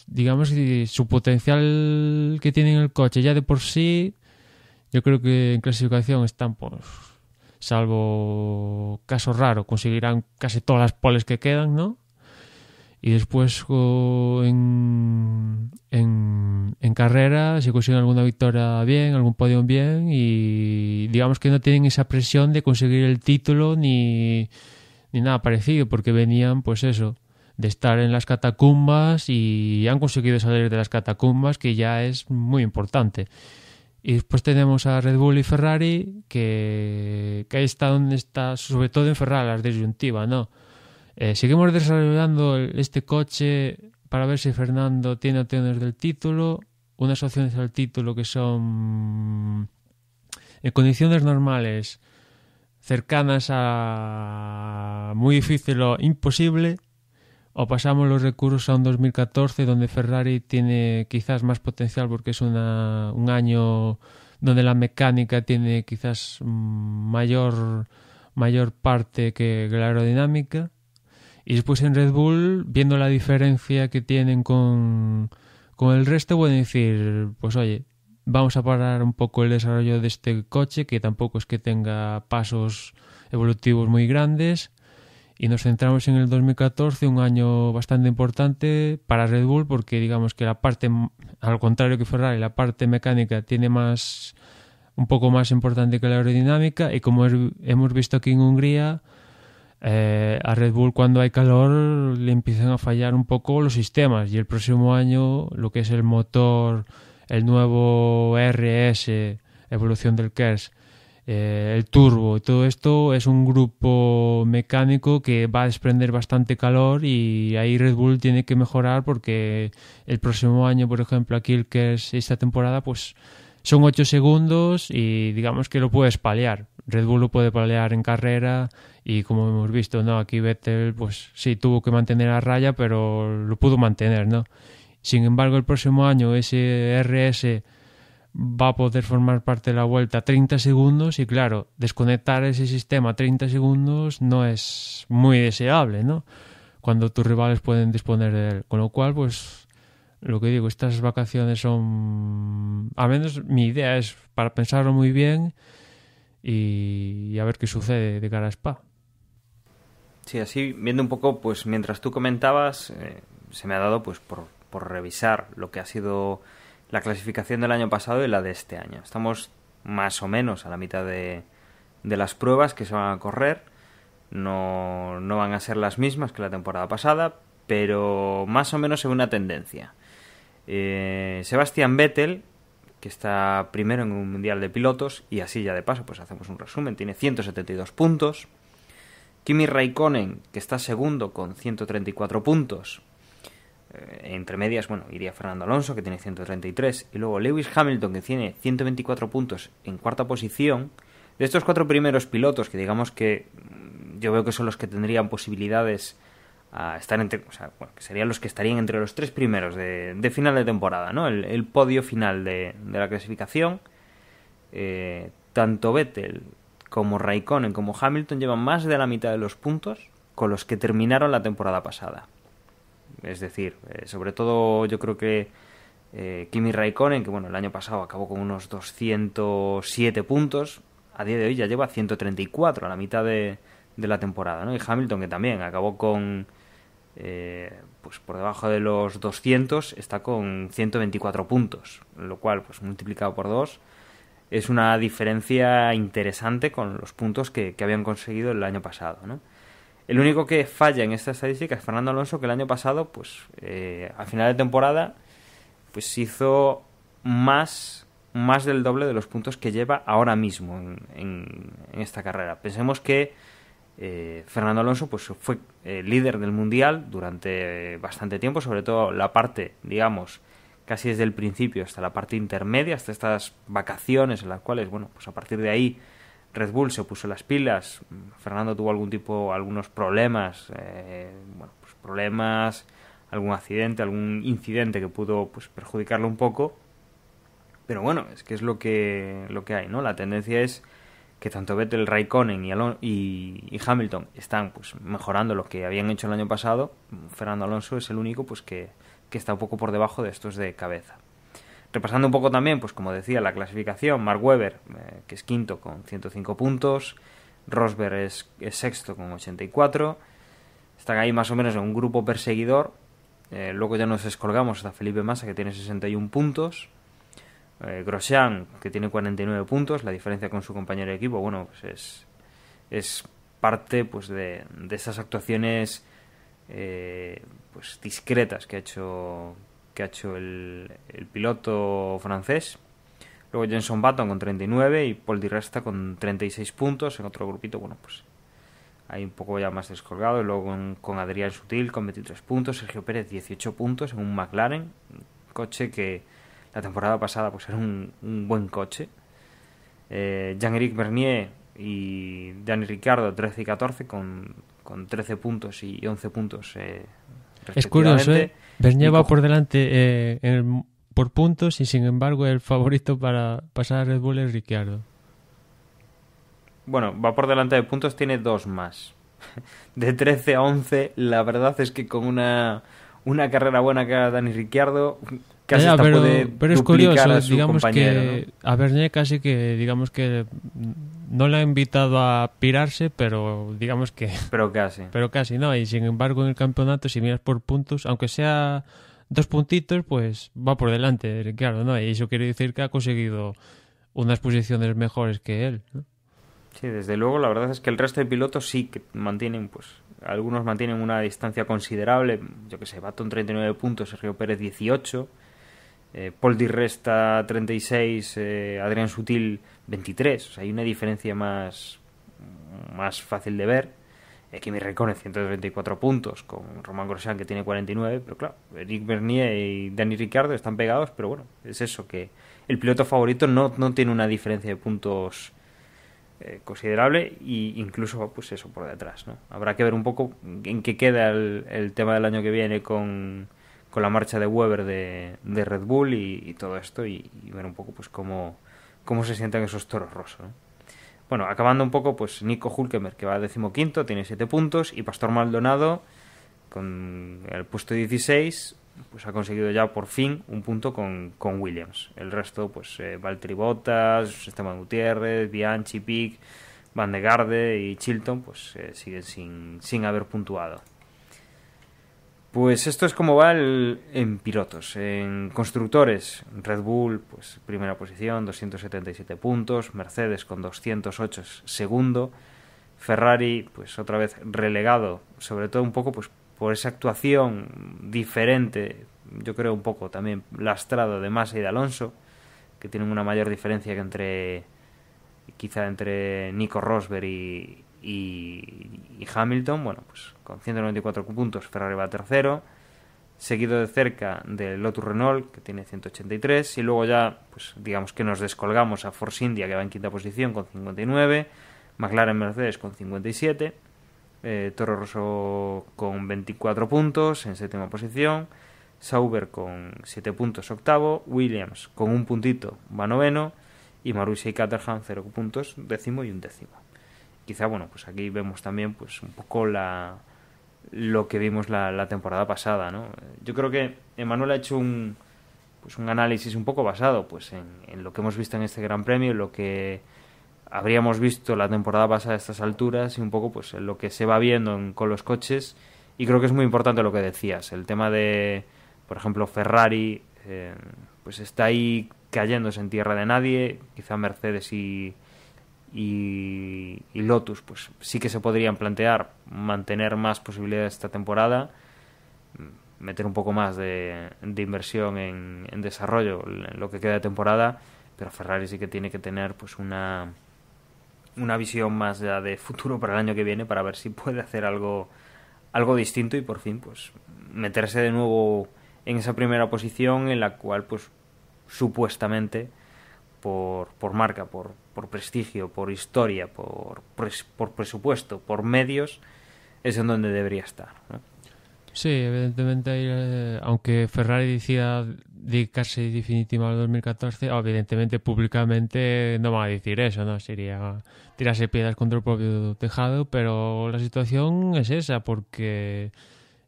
digamos que su potencial que tiene en el coche ya de por sí, yo creo que en clasificación están, pues, salvo caso raro, conseguirán casi todas las poles que quedan, ¿no? Y después en carrera, si consiguen alguna victoria bien, algún podio bien, y digamos que no tienen esa presión de conseguir el título ni nada parecido, porque venían, pues eso, de estar en las catacumbas y han conseguido salir de las catacumbas, que ya es muy importante. Y después tenemos a Red Bull y Ferrari, que ahí está donde está, sobre todo en Ferrari, las disyuntivas, ¿no? Seguimos desarrollando este coche para ver si Fernando tiene opciones del título. Unas opciones al título que son en condiciones normales cercanas a muy difícil o imposible, o pasamos los recursos a un 2014 donde Ferrari tiene quizás más potencial porque es un año donde la mecánica tiene quizás mayor parte que la aerodinámica. Y después en Red Bull, viendo la diferencia que tienen con el resto, pueden decir, pues oye, vamos a parar un poco el desarrollo de este coche, que tampoco es que tenga pasos evolutivos muy grandes, y nos centramos en el 2014, un año bastante importante para Red Bull, porque digamos que la parte, al contrario que Ferrari, la parte mecánica tiene un poco más importante que la aerodinámica, y como hemos visto aquí en Hungría, a Red Bull cuando hay calor le empiezan a fallar un poco los sistemas, y el próximo año lo que es el motor el nuevo RS, evolución del KERS, el turbo y todo esto, es un grupo mecánico que va a desprender bastante calor y ahí Red Bull tiene que mejorar porque el próximo año, por ejemplo, aquí el KERS esta temporada, pues son 8 segundos y digamos que lo puedes paliar. Red Bull lo puede paliar en carrera y como hemos visto, ¿no? Aquí Vettel, pues sí, tuvo que mantener a raya, pero lo pudo mantener, ¿no? Sin embargo, el próximo año ese RS va a poder formar parte de la vuelta 30 segundos y claro, desconectar ese sistema 30 segundos no es muy deseable, ¿no? Cuando tus rivales pueden disponer de él. Con lo cual, pues, lo que digo, estas vacaciones son... Al menos mi idea es para pensarlo muy bien y a ver qué sucede de cara a Spa. Sí, así viendo un poco, pues mientras tú comentabas, se me ha dado pues por revisar lo que ha sido la clasificación del año pasado y la de este año. Estamos más o menos a la mitad de las pruebas que se van a correr. No van a ser las mismas que la temporada pasada, pero más o menos se ve una tendencia. Sebastian Vettel, que está primero en un mundial de pilotos, y así ya de paso pues hacemos un resumen, tiene 172 puntos. Kimi Raikkonen, que está segundo con 134 puntos. Entre medias, bueno, iría Fernando Alonso, que tiene 133, y luego Lewis Hamilton, que tiene 124 puntos en cuarta posición. De estos 4 primeros pilotos, que digamos que yo veo que son los que tendrían posibilidades a estar entre, o sea, bueno, que serían los que estarían entre los 3 primeros de final de temporada, ¿no? El podio final de la clasificación. Tanto Vettel como Raikkonen como Hamilton llevan más de la mitad de los puntos con los que terminaron la temporada pasada. Es decir, sobre todo yo creo que Kimi Raikkonen, que bueno, el año pasado acabó con unos 207 puntos, a día de hoy ya lleva 134 a la mitad de la temporada, ¿no? Y Hamilton, que también acabó con pues por debajo de los 200, está con 124 puntos, lo cual pues multiplicado por 2 es una diferencia interesante con los puntos que habían conseguido el año pasado, ¿no? El único que falla en esta estadística es Fernando Alonso, que el año pasado, pues al final de temporada, pues hizo más del doble de los puntos que lleva ahora mismo en esta carrera. Pensemos que Fernando Alonso pues fue líder del mundial durante bastante tiempo, sobre todo la parte, digamos, casi desde el principio hasta la parte intermedia, hasta estas vacaciones en las cuales, bueno, pues a partir de ahí Red Bull se puso las pilas. Fernando tuvo algunos problemas, algún accidente, algún incidente que pudo pues perjudicarlo un poco. Pero bueno, es que es lo que hay, ¿no? La tendencia es que tanto Vettel, Raikkonen y Hamilton están pues mejorando lo que habían hecho el año pasado. Fernando Alonso es el único pues que está un poco por debajo de estos de cabeza. Repasando un poco también, pues como decía, la clasificación, Mark Webber, que es quinto con 105 puntos, Rosberg es sexto con 84, están ahí más o menos en un grupo perseguidor. Luego ya nos descolgamos hasta Felipe Massa, que tiene 61 puntos, Grosjean, que tiene 49 puntos, la diferencia con su compañero de equipo, bueno, pues es parte pues de esas actuaciones pues discretas que ha hecho el piloto francés. Luego Jenson Button con 39 y Paul Di Resta con 36 puntos. En otro grupito, bueno, pues hay un poco ya más descolgado. Y luego con Adrián Sutil con 23 puntos, Sergio Pérez 18 puntos en un McLaren, un coche que la temporada pasada pues era un buen coche. Jean-Éric Vergne y Dani Ricciardo 13 y 14 con 13 puntos y 11 puntos es curioso, Vergne va por delante por puntos y sin embargo el favorito para pasar a Red Bull es Ricciardo. Bueno, va por delante de puntos, tiene 2 más. De 13 a 11, la verdad es que con una carrera buena que haga Dani Ricciardo casi hasta puede pero es curioso, a su digamos compañero, que ¿no? A Vergne casi que digamos que no le ha invitado a pirarse, pero digamos que pero casi no, y sin embargo en el campeonato si miras por puntos, aunque sea 2 puntitos, pues va por delante Ricciardo, ¿no? Y eso quiere decir que ha conseguido unas posiciones mejores que él, ¿no? Sí, desde luego, la verdad es que el resto de pilotos sí que mantienen, pues algunos mantienen una distancia considerable. Yo que sé, Baton 39 puntos, Sergio Pérez 18, Paul Di Resta 36, Adrián Sutil 23. O sea, hay una diferencia más fácil de ver. Kimi Räikkönen 134 puntos, con Romain Grosjean que tiene 49, pero claro, Eric Bernier y Dani Ricciardo están pegados, pero bueno, es eso, que el piloto favorito no tiene una diferencia de puntos considerable, e incluso pues eso por detrás, ¿no? Habrá que ver un poco en qué queda el tema del año que viene con la marcha de Webber de Red Bull y todo esto, y ver un poco pues cómo se sientan esos toros rosos, ¿no? Bueno, acabando un poco, pues Nico Hülkenberg, que va a 15º, tiene 7 puntos, y Pastor Maldonado, con el puesto 16, pues ha conseguido ya por fin un punto con Williams. El resto, pues Valtteri Bottas, Esteban Gutiérrez, Bianchi, Pic, Van de Garde y Chilton, pues siguen sin haber puntuado. Pues esto es como va en pilotos. En constructores, Red Bull, pues primera posición, 277 puntos. Mercedes con 208, segundo. Ferrari, pues otra vez relegado, sobre todo un poco pues por esa actuación diferente, yo creo un poco también lastrado de Massa y de Alonso, que tienen una mayor diferencia que entre Nico Rosberg y Hamilton. Bueno, pues con 194 puntos Ferrari va tercero, seguido de cerca de Lotus Renault, que tiene 183, y luego ya pues digamos que nos descolgamos a Force India, que va en quinta posición con 59, McLaren Mercedes con 57, Toro Rosso con 24 puntos en séptima posición, Sauber con 7 puntos octavo, Williams con un puntito va noveno, y Marussia y Caterham 0 puntos, décimo y undécimo. Quizá, bueno, pues aquí vemos también pues un poco lo que vimos la temporada pasada, ¿no? Yo creo que Emanuel ha hecho un análisis un poco basado pues en lo que hemos visto en este Gran Premio, en lo que habríamos visto la temporada pasada a estas alturas, y un poco pues en lo que se va viendo con los coches. Y creo que es muy importante lo que decías, el tema de, por ejemplo, Ferrari, pues está ahí cayéndose en tierra de nadie. Quizá Mercedes y Lotus pues sí que se podrían plantear mantener más posibilidades esta temporada, meter un poco más de inversión en desarrollo en lo que queda de temporada, pero Ferrari sí que tiene que tener pues una visión más ya de futuro para el año que viene, para ver si puede hacer algo distinto y por fin pues meterse de nuevo en esa primera posición en la cual pues supuestamente por marca, por prestigio, por historia, por presupuesto, por medios, es en donde debería estar, ¿no? Sí, evidentemente, aunque Ferrari decida dedicarse definitivamente al 2014, evidentemente públicamente no van a decir eso, ¿no? Sería tirarse piedras contra el propio tejado, pero la situación es esa, porque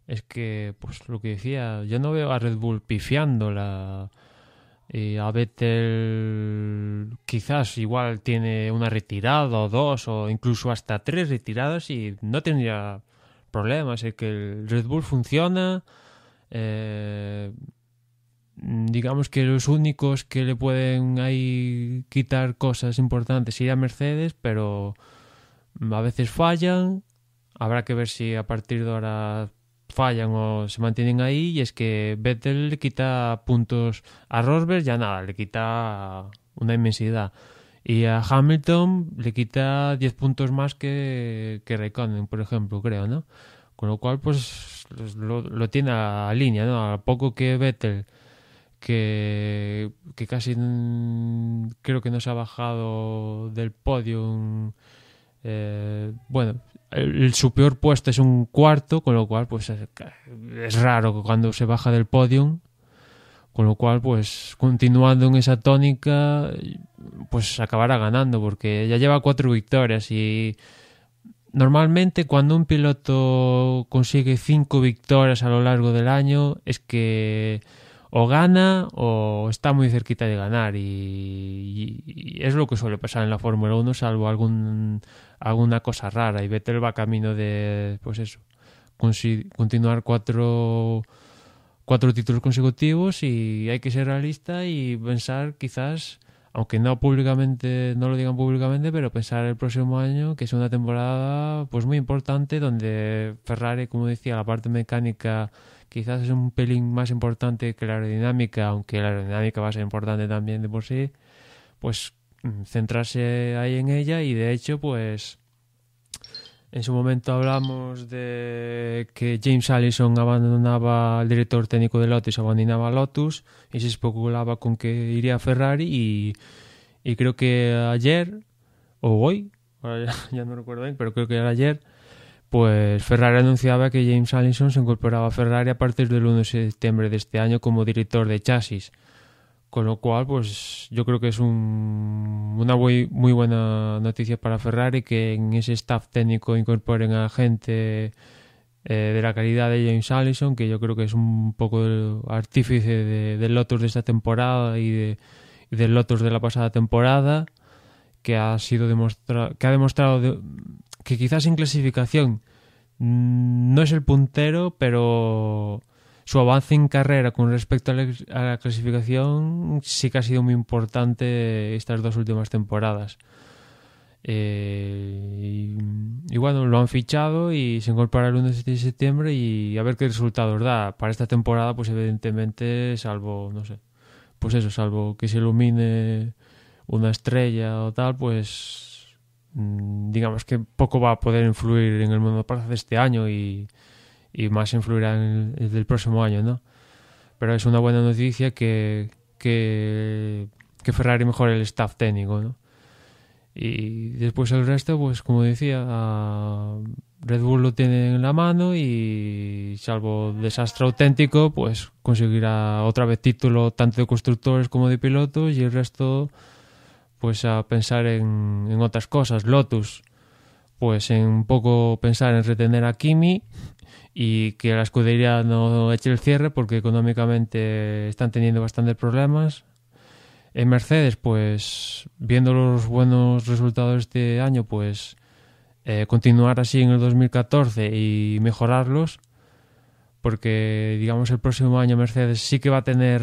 es que, pues lo que decía, yo no veo a Red Bull pifiándola. Y a Vettel quizás igual tiene una retirada o dos o incluso hasta 3 retiradas y no tendría problemas. Es que el Red Bull funciona. Digamos que los únicos que le pueden ahí quitar cosas importantes sería Mercedes, pero a veces fallan. Habrá que ver si a partir de ahora fallan o se mantienen ahí, y es que Vettel le quita puntos a Rosberg, ya nada, le quita una inmensidad, y a Hamilton le quita 10 puntos más que Raikkonen, por ejemplo, creo, ¿no? Con lo cual pues lo tiene a línea, ¿no? A poco que Vettel, que casi creo que no se ha bajado del podio, bueno, su peor puesto es un cuarto, con lo cual pues es raro cuando se baja del podium, con lo cual pues continuando en esa tónica pues acabará ganando, porque ya lleva 4 victorias, y normalmente cuando un piloto consigue 5 victorias a lo largo del año es que o gana o está muy cerquita de ganar, y es lo que suele pasar en la Fórmula 1, salvo alguna cosa rara, y Vettel va camino de pues eso, continuar 4 títulos consecutivos, y hay que ser realista y pensar quizás aunque no públicamente, no lo digan públicamente, pero pensar el próximo año que es una temporada pues muy importante donde Ferrari, como decía, la parte mecánica quizás es un pelín más importante que la aerodinámica, aunque la aerodinámica va a ser importante también de por sí, pues centrarse ahí en ella. Y de hecho pues en su momento hablamos de que James Allison abandonaba, el director técnico de Lotus abandonaba Lotus y se especulaba con que iría a Ferrari, y creo que ayer o hoy, ahora ya no recuerdo bien, pero creo que era ayer, pues Ferrari anunciaba que James Allison se incorporaba a Ferrari a partir del 1 de septiembre de este año como director de chasis. Con lo cual, pues yo creo que es una muy buena noticia para Ferrari que en ese staff técnico incorporen a gente de la calidad de James Allison, que yo creo que es un poco el artífice del Lotus de esta temporada y del Lotus de la pasada temporada, que ha demostrado que quizás en clasificación no es el puntero, pero su avance en carrera con respecto a la clasificación sí que ha sido muy importante estas 2 últimas temporadas. Y bueno, lo han fichado y se incorpora el 1 de septiembre y a ver qué resultados da. Para esta temporada, pues evidentemente, salvo que se ilumine una estrella o tal, pues digamos que poco va a poder influir en el monoplaza de este año y más influirá en el del próximo año, ¿no? Pero es una buena noticia que Ferrari mejore el staff técnico, ¿no? Y después el resto, pues como decía, Red Bull lo tiene en la mano y salvo desastre auténtico, pues conseguirá otra vez título tanto de constructores como de pilotos, y el resto pues a pensar en otras cosas. Lotus, pues en un poco pensar en retener a Kimi y que la escudería no eche el cierre porque económicamente están teniendo bastantes problemas. En Mercedes, pues viendo los buenos resultados este año, pues continuar así en el 2014 y mejorarlos, porque digamos el próximo año Mercedes sí que va a tener...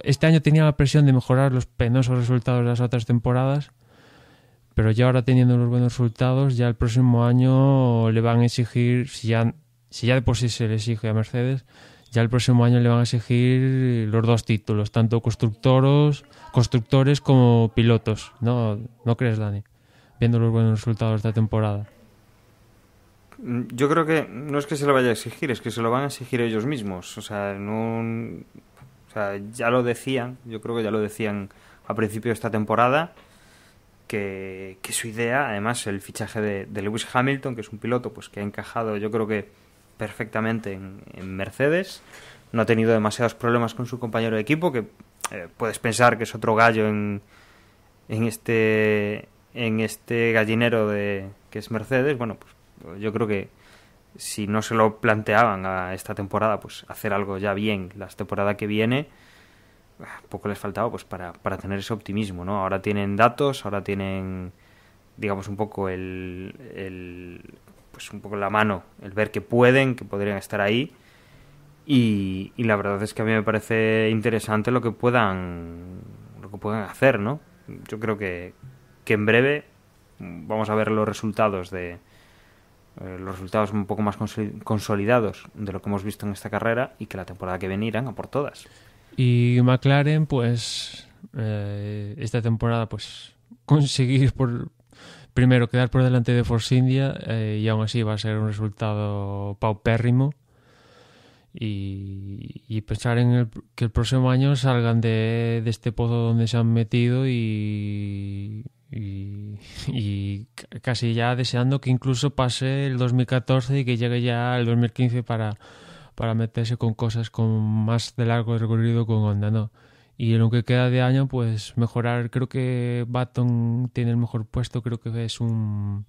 Este año tenía la presión de mejorar los penosos resultados de las otras temporadas, pero ya ahora teniendo los buenos resultados, ya el próximo año le van a exigir, si ya de por sí se le exige a Mercedes, ya el próximo año le van a exigir los 2 títulos, tanto constructores como pilotos. ¿No crees, Dani? Viendo los buenos resultados de esta temporada. Yo creo que no es que se lo vaya a exigir, es que se lo van a exigir ellos mismos. O sea, ya lo decían, yo creo que ya lo decían a principio de esta temporada, que su idea, además el fichaje de Lewis Hamilton, que es un piloto pues que ha encajado yo creo que perfectamente en Mercedes, no ha tenido demasiados problemas con su compañero de equipo, que puedes pensar que es otro gallo en este gallinero que es Mercedes. Bueno, pues yo creo que si no se lo planteaban a esta temporada, pues hacer algo ya bien la temporada que viene, poco les faltaba pues para tener ese optimismo, ¿no? Ahora tienen datos, ahora tienen, digamos, un poco pues un poco en la mano el ver que podrían estar ahí, y la verdad es que a mí me parece interesante lo que puedan hacer, ¿no? Yo creo que en breve vamos a ver los resultados un poco más consolidados de lo que hemos visto en esta carrera, y que la temporada que viene irán a por todas. Y McLaren, pues esta temporada pues conseguir primero quedar por delante de Force India, y aún así va a ser un resultado paupérrimo, y pensar en que el próximo año salgan de este pozo donde se han metido y casi ya deseando que incluso pase el 2014 y que llegue ya el 2015 para meterse con cosas con más de largo recorrido con Honda, ¿no? Y en lo que queda de año, pues mejorar. Creo que Baton tiene el mejor puesto, creo que es en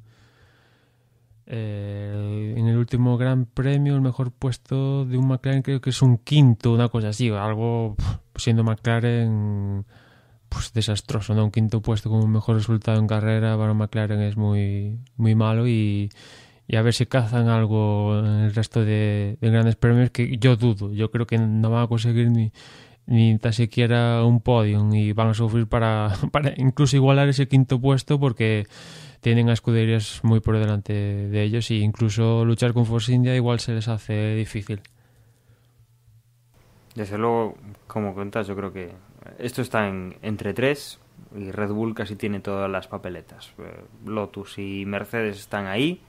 el último Gran Premio el mejor puesto de un McLaren creo que es un quinto, una cosa así, algo siendo McLaren pues desastroso, ¿no? Un quinto puesto con un mejor resultado en carrera para McLaren es muy, muy malo, y a ver si cazan algo en el resto de grandes premios, que yo dudo. Yo creo que no van a conseguir ni tan siquiera un podium, y van a sufrir para incluso igualar ese quinto puesto, porque tienen a escuderías muy por delante de ellos, y incluso luchar con Force India igual se les hace difícil. Desde luego, como cuentas, yo creo que esto está entre tres, y Red Bull casi tiene todas las papeletas. Lotus y Mercedes están ahí,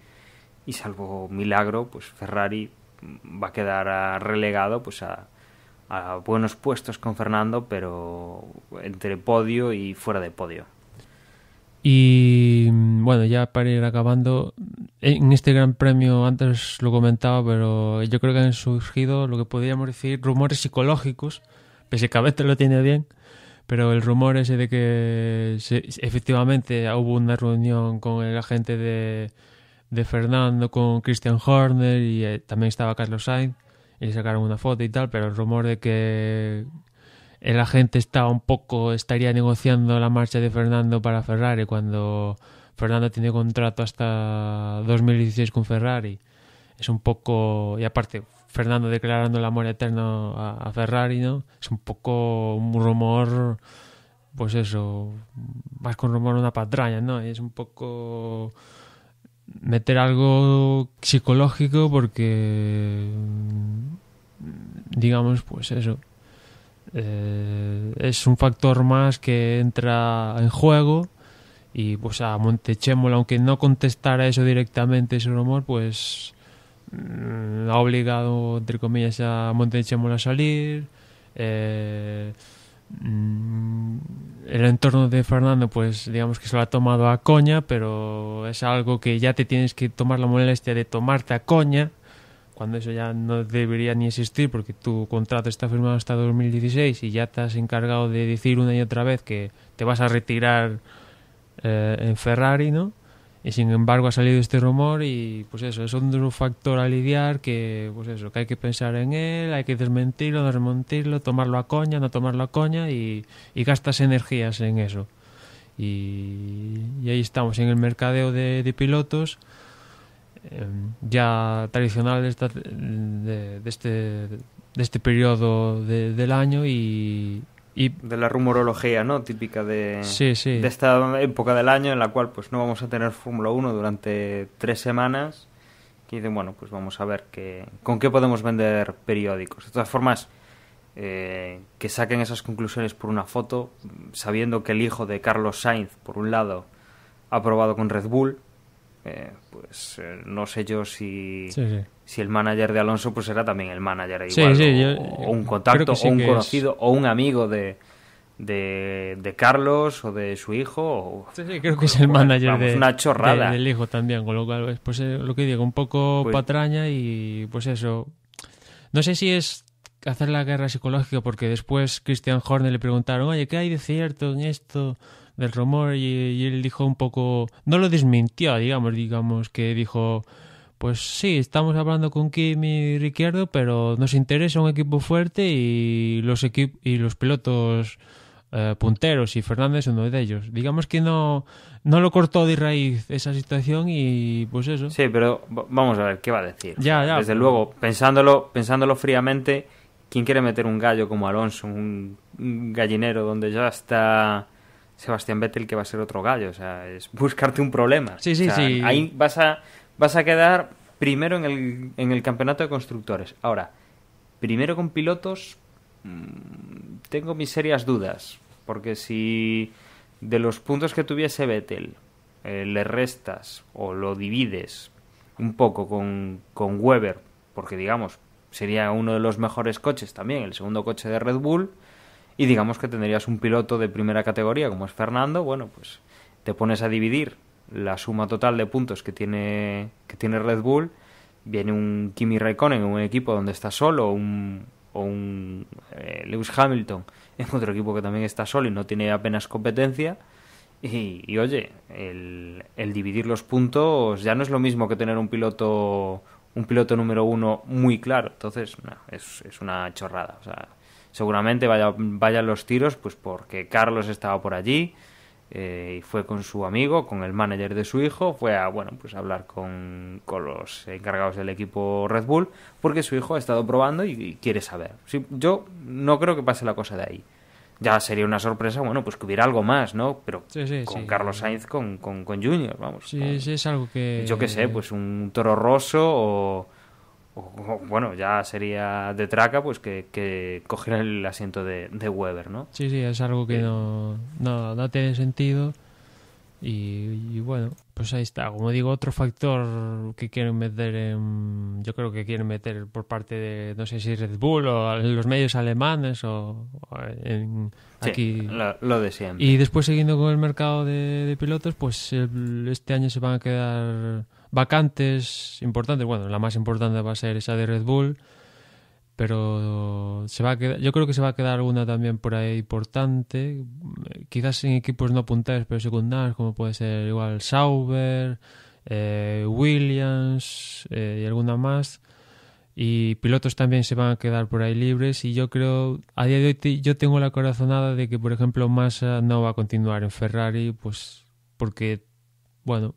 y salvo milagro, pues Ferrari va a quedar relegado pues a buenos puestos con Fernando, pero entre podio y fuera de podio. Y bueno, ya para ir acabando, en este Gran Premio, antes lo comentaba, pero yo creo que han surgido lo que podríamos decir rumores psicológicos, pese que a veces lo tiene bien, pero el rumor ese de que efectivamente hubo una reunión con el agente de Fernando, con Christian Horner, y también estaba Carlos Sainz, y le sacaron una foto y tal, pero el rumor de que el agente estaría negociando la marcha de Fernando para Ferrari, cuando Fernando tiene contrato hasta 2016 con Ferrari, es un poco, y aparte Fernando declarando el amor eterno a Ferrari, ¿no? Es un poco un rumor, pues eso, más con rumor una patraña, ¿no? Es un poco meter algo psicológico, porque digamos, pues eso, es un factor más que entra en juego, y pues a Montechémolo, aunque no contestara eso directamente, ese rumor, pues ha obligado, entre comillas, a Montechémolo a salir. El entorno de Fernando, pues digamos que se lo ha tomado a coña, pero es algo que ya te tienes que tomar la molestia de tomarte a coña, cuando eso ya no debería ni existir, porque tu contrato está firmado hasta 2016 y ya te has encargado de decir una y otra vez que te vas a retirar en Ferrari, ¿no? Y sin embargo ha salido este rumor, y pues eso, es otro factor a lidiar, que pues eso, que hay que pensar en él, hay que desmentirlo, desmentirlo, tomarlo a coña, no tomarlo a coña, y gastas energías en eso. Y ahí estamos, en el mercadeo de pilotos, ya tradicional de este periodo del año, y de la rumorología, ¿no? Típica de de esta época del año, en la cual pues no vamos a tener Fórmula 1 durante 3 semanas, que dicen, bueno, pues vamos a ver con qué podemos vender periódicos. De todas formas, que saquen esas conclusiones por una foto, sabiendo que el hijo de Carlos Sainz, por un lado, ha probado con Red Bull, pues no sé yo si el manager de Alonso pues era también el manager igual, o un contacto, o un conocido, o un amigo de Carlos, o de su hijo, creo que es el manager una chorrada del hijo también, con lo cual pues lo que digo, un poco patraña, y pues eso, no sé si es hacer la guerra psicológica, porque después Christian Horner le preguntaron, oye, ¿qué hay de cierto en esto del rumor? Y él dijo un poco, no lo desmintió, digamos que dijo, pues sí, estamos hablando con Kimi y Ricciardo, pero nos interesa un equipo fuerte, y los pilotos punteros, y Fernando es uno de ellos. Digamos que no lo cortó de raíz esa situación, y pues eso. Sí, pero vamos a ver qué va a decir. Ya, desde luego, pensándolo fríamente, ¿quién quiere meter un gallo como Alonso, un gallinero donde ya está Sebastián Vettel, que va a ser otro gallo? O sea, es buscarte un problema. Sí. Ahí vas a quedar primero en el campeonato de constructores. Ahora, primero con pilotos, tengo mis serias dudas, porque si de los puntos que tuviese Vettel le restas o lo divides un poco con Webber, porque digamos sería uno de los mejores coches también, el segundo coche de Red Bull, y digamos que tendrías un piloto de primera categoría como es Fernando, bueno, pues te pones a dividir la suma total de puntos que tiene Red Bull, viene un Kimi Raikkonen en un equipo donde está solo, o un Lewis Hamilton en otro equipo que también está solo y no tiene apenas competencia, y oye, el dividir los puntos ya no es lo mismo que tener un piloto número uno muy claro. Entonces es una chorrada. O sea, seguramente vayan los tiros pues porque Carlos estaba por allí, y fue con su amigo, con el manager de su hijo, fue a, bueno, pues a hablar con los encargados del equipo Red Bull, porque su hijo ha estado probando y quiere saber. Sí, yo no creo que pase la cosa de ahí. Ya sería una sorpresa, bueno, pues que hubiera algo más, ¿no? Pero con Carlos Sainz, con Junior, vamos. Sí, sí, es algo que... Yo qué sé, pues un Toro Rosso o bueno, ya sería de traca, pues que cogiera el asiento de Webber, ¿no? Sí, sí, es algo que no tiene sentido. Y bueno, pues ahí está. Como digo, otro factor que quieren meter yo creo que quieren meter por parte de, no sé si Red Bull o los medios alemanes o aquí. Sí, lo de siempre. Y después, siguiendo con el mercado de pilotos, pues este año se van a quedar vacantes importantes. Bueno, la más importante va a ser esa de Red Bull, pero se va a quedar, yo creo que se va a quedar alguna también por ahí importante, quizás en equipos no punteros pero secundarios, como puede ser igual Sauber, Williams y alguna más, y pilotos también se van a quedar por ahí libres. Y yo creo, a día de hoy yo tengo la corazonada de que, por ejemplo, Massa no va a continuar en Ferrari, pues porque, bueno,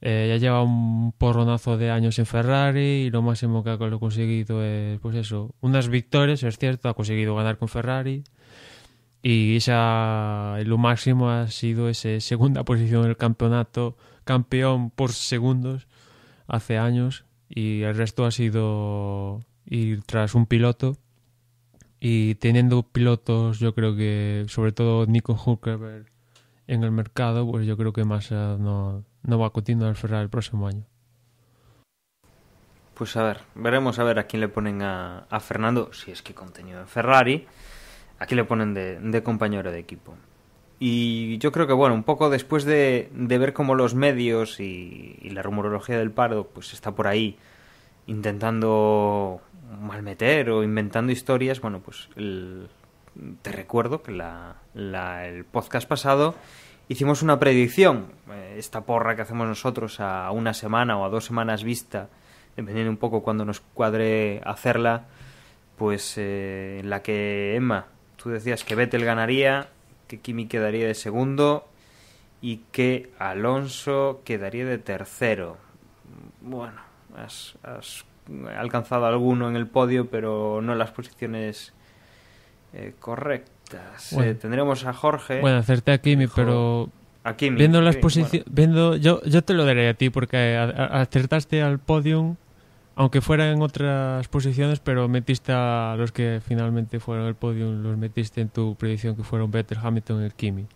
ya lleva un porronazo de años en Ferrari y lo máximo que ha conseguido es, pues eso, unas victorias, es cierto, ha conseguido ganar con Ferrari y lo máximo ha sido esa segunda posición del campeonato, campeón por segundos hace años, y el resto ha sido ir tras un piloto. Y teniendo pilotos, yo creo que sobre todo Nico Hülkenberg en el mercado, pues yo creo que Massa no va a continuar el Ferrari el próximo año. Pues a ver, veremos a ver a quién le ponen a Fernando, si es que continúa en Ferrari, a quién le ponen de compañero de equipo. Y yo creo que, bueno, un poco después de ver cómo los medios y la rumorología del paro pues está por ahí intentando malmeter o inventando historias, bueno, pues te recuerdo que el podcast pasado hicimos una predicción, esta porra que hacemos nosotros a una semana o a 2 semanas vista, dependiendo un poco cuando nos cuadre hacerla, pues en la que, Emma, tú decías que Vettel ganaría, que Kimi quedaría de segundo y que Alonso quedaría de tercero. Bueno, has alcanzado alguno en el podio, pero no en las posiciones correctas. Bueno, tendremos a Jorge. Bueno, acerté a Kimi, pero a Kimi, viendo las posiciones, bueno. Yo te lo daré a ti porque acertaste al podium, aunque fuera en otras posiciones, pero metiste a los que finalmente fueron el podium, los metiste en tu predicción, que fueron Vettel, Hamilton y el Kimi.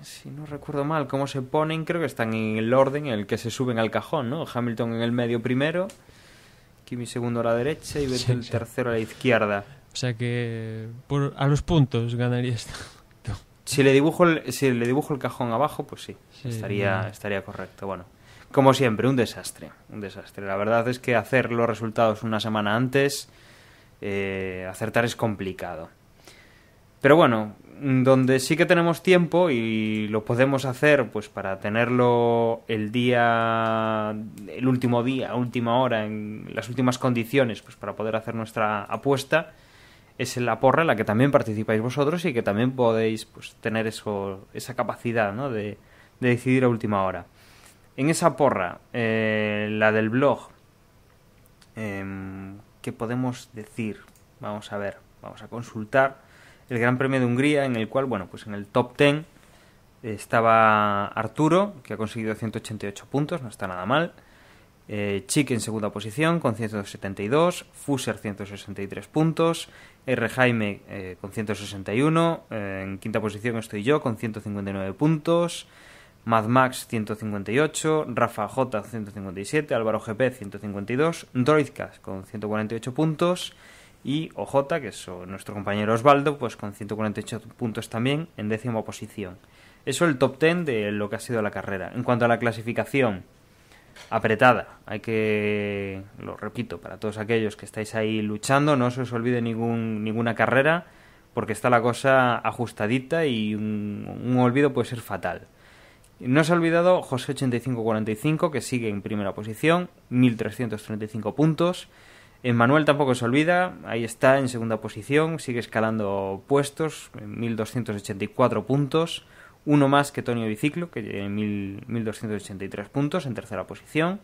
Si no recuerdo mal cómo se ponen, creo que están en el orden en el que se suben al cajón, ¿no? Hamilton en el medio primero, Kimi segundo a la derecha y Vettel tercero a la izquierda. O sea que a los puntos ganaría esto. Si le dibujo el cajón abajo, pues sí, estaría correcto. Bueno, como siempre, un desastre. La verdad es que hacer los resultados una semana antes, acertar es complicado. Pero bueno, donde sí que tenemos tiempo y lo podemos hacer, pues para tenerlo el último día, última hora, en las últimas condiciones, pues para poder hacer nuestra apuesta, es en la porra en la que también participáis vosotros y que también podéis, pues, tener esa capacidad, ¿no?, de decidir a última hora. En esa porra, la del blog, ¿qué podemos decir? Vamos a ver, vamos a consultar el Gran Premio de Hungría, en el cual, bueno, pues en el top 10 estaba Arturo, que ha conseguido 188 puntos, no está nada mal. Chick en segunda posición con 172, Fuser 163 puntos, R. Jaime con 161, en quinta posición estoy yo con 159 puntos, Mad Max 158, Rafa J 157, Álvaro GP 152, Droidcast con 148 puntos y OJ, que es nuestro compañero Osvaldo, pues con 148 puntos también en décima posición. Eso el top 10 de lo que ha sido la carrera. En cuanto a la clasificación, apretada, lo repito, para todos aquellos que estáis ahí luchando, no se os olvide ninguna carrera, porque está la cosa ajustadita y un olvido puede ser fatal. No se ha olvidado José 8545, que sigue en primera posición, 1335 puntos. Manuel tampoco se olvida, ahí está en segunda posición, sigue escalando puestos, 1284 puntos. uno más que Tonio Biciclo, que tiene 1.283 puntos en tercera posición.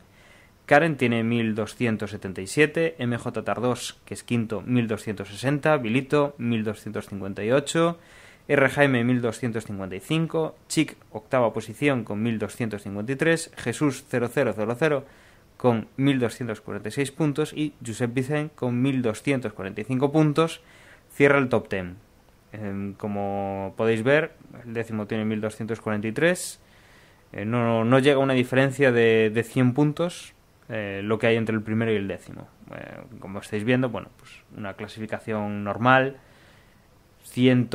Karen tiene 1.277, MJ Tardós, que es quinto, 1.260, Vilito 1.258, R. Jaime 1.255, Chic octava posición con 1.253, Jesús 0000 con 1.246 puntos y Josep Vicent con 1.245 puntos cierra el top 10. Como podéis ver, el décimo tiene 1.243, no llega a una diferencia de 100 puntos lo que hay entre el primero y el décimo. Como estáis viendo, bueno, pues una clasificación normal, 100,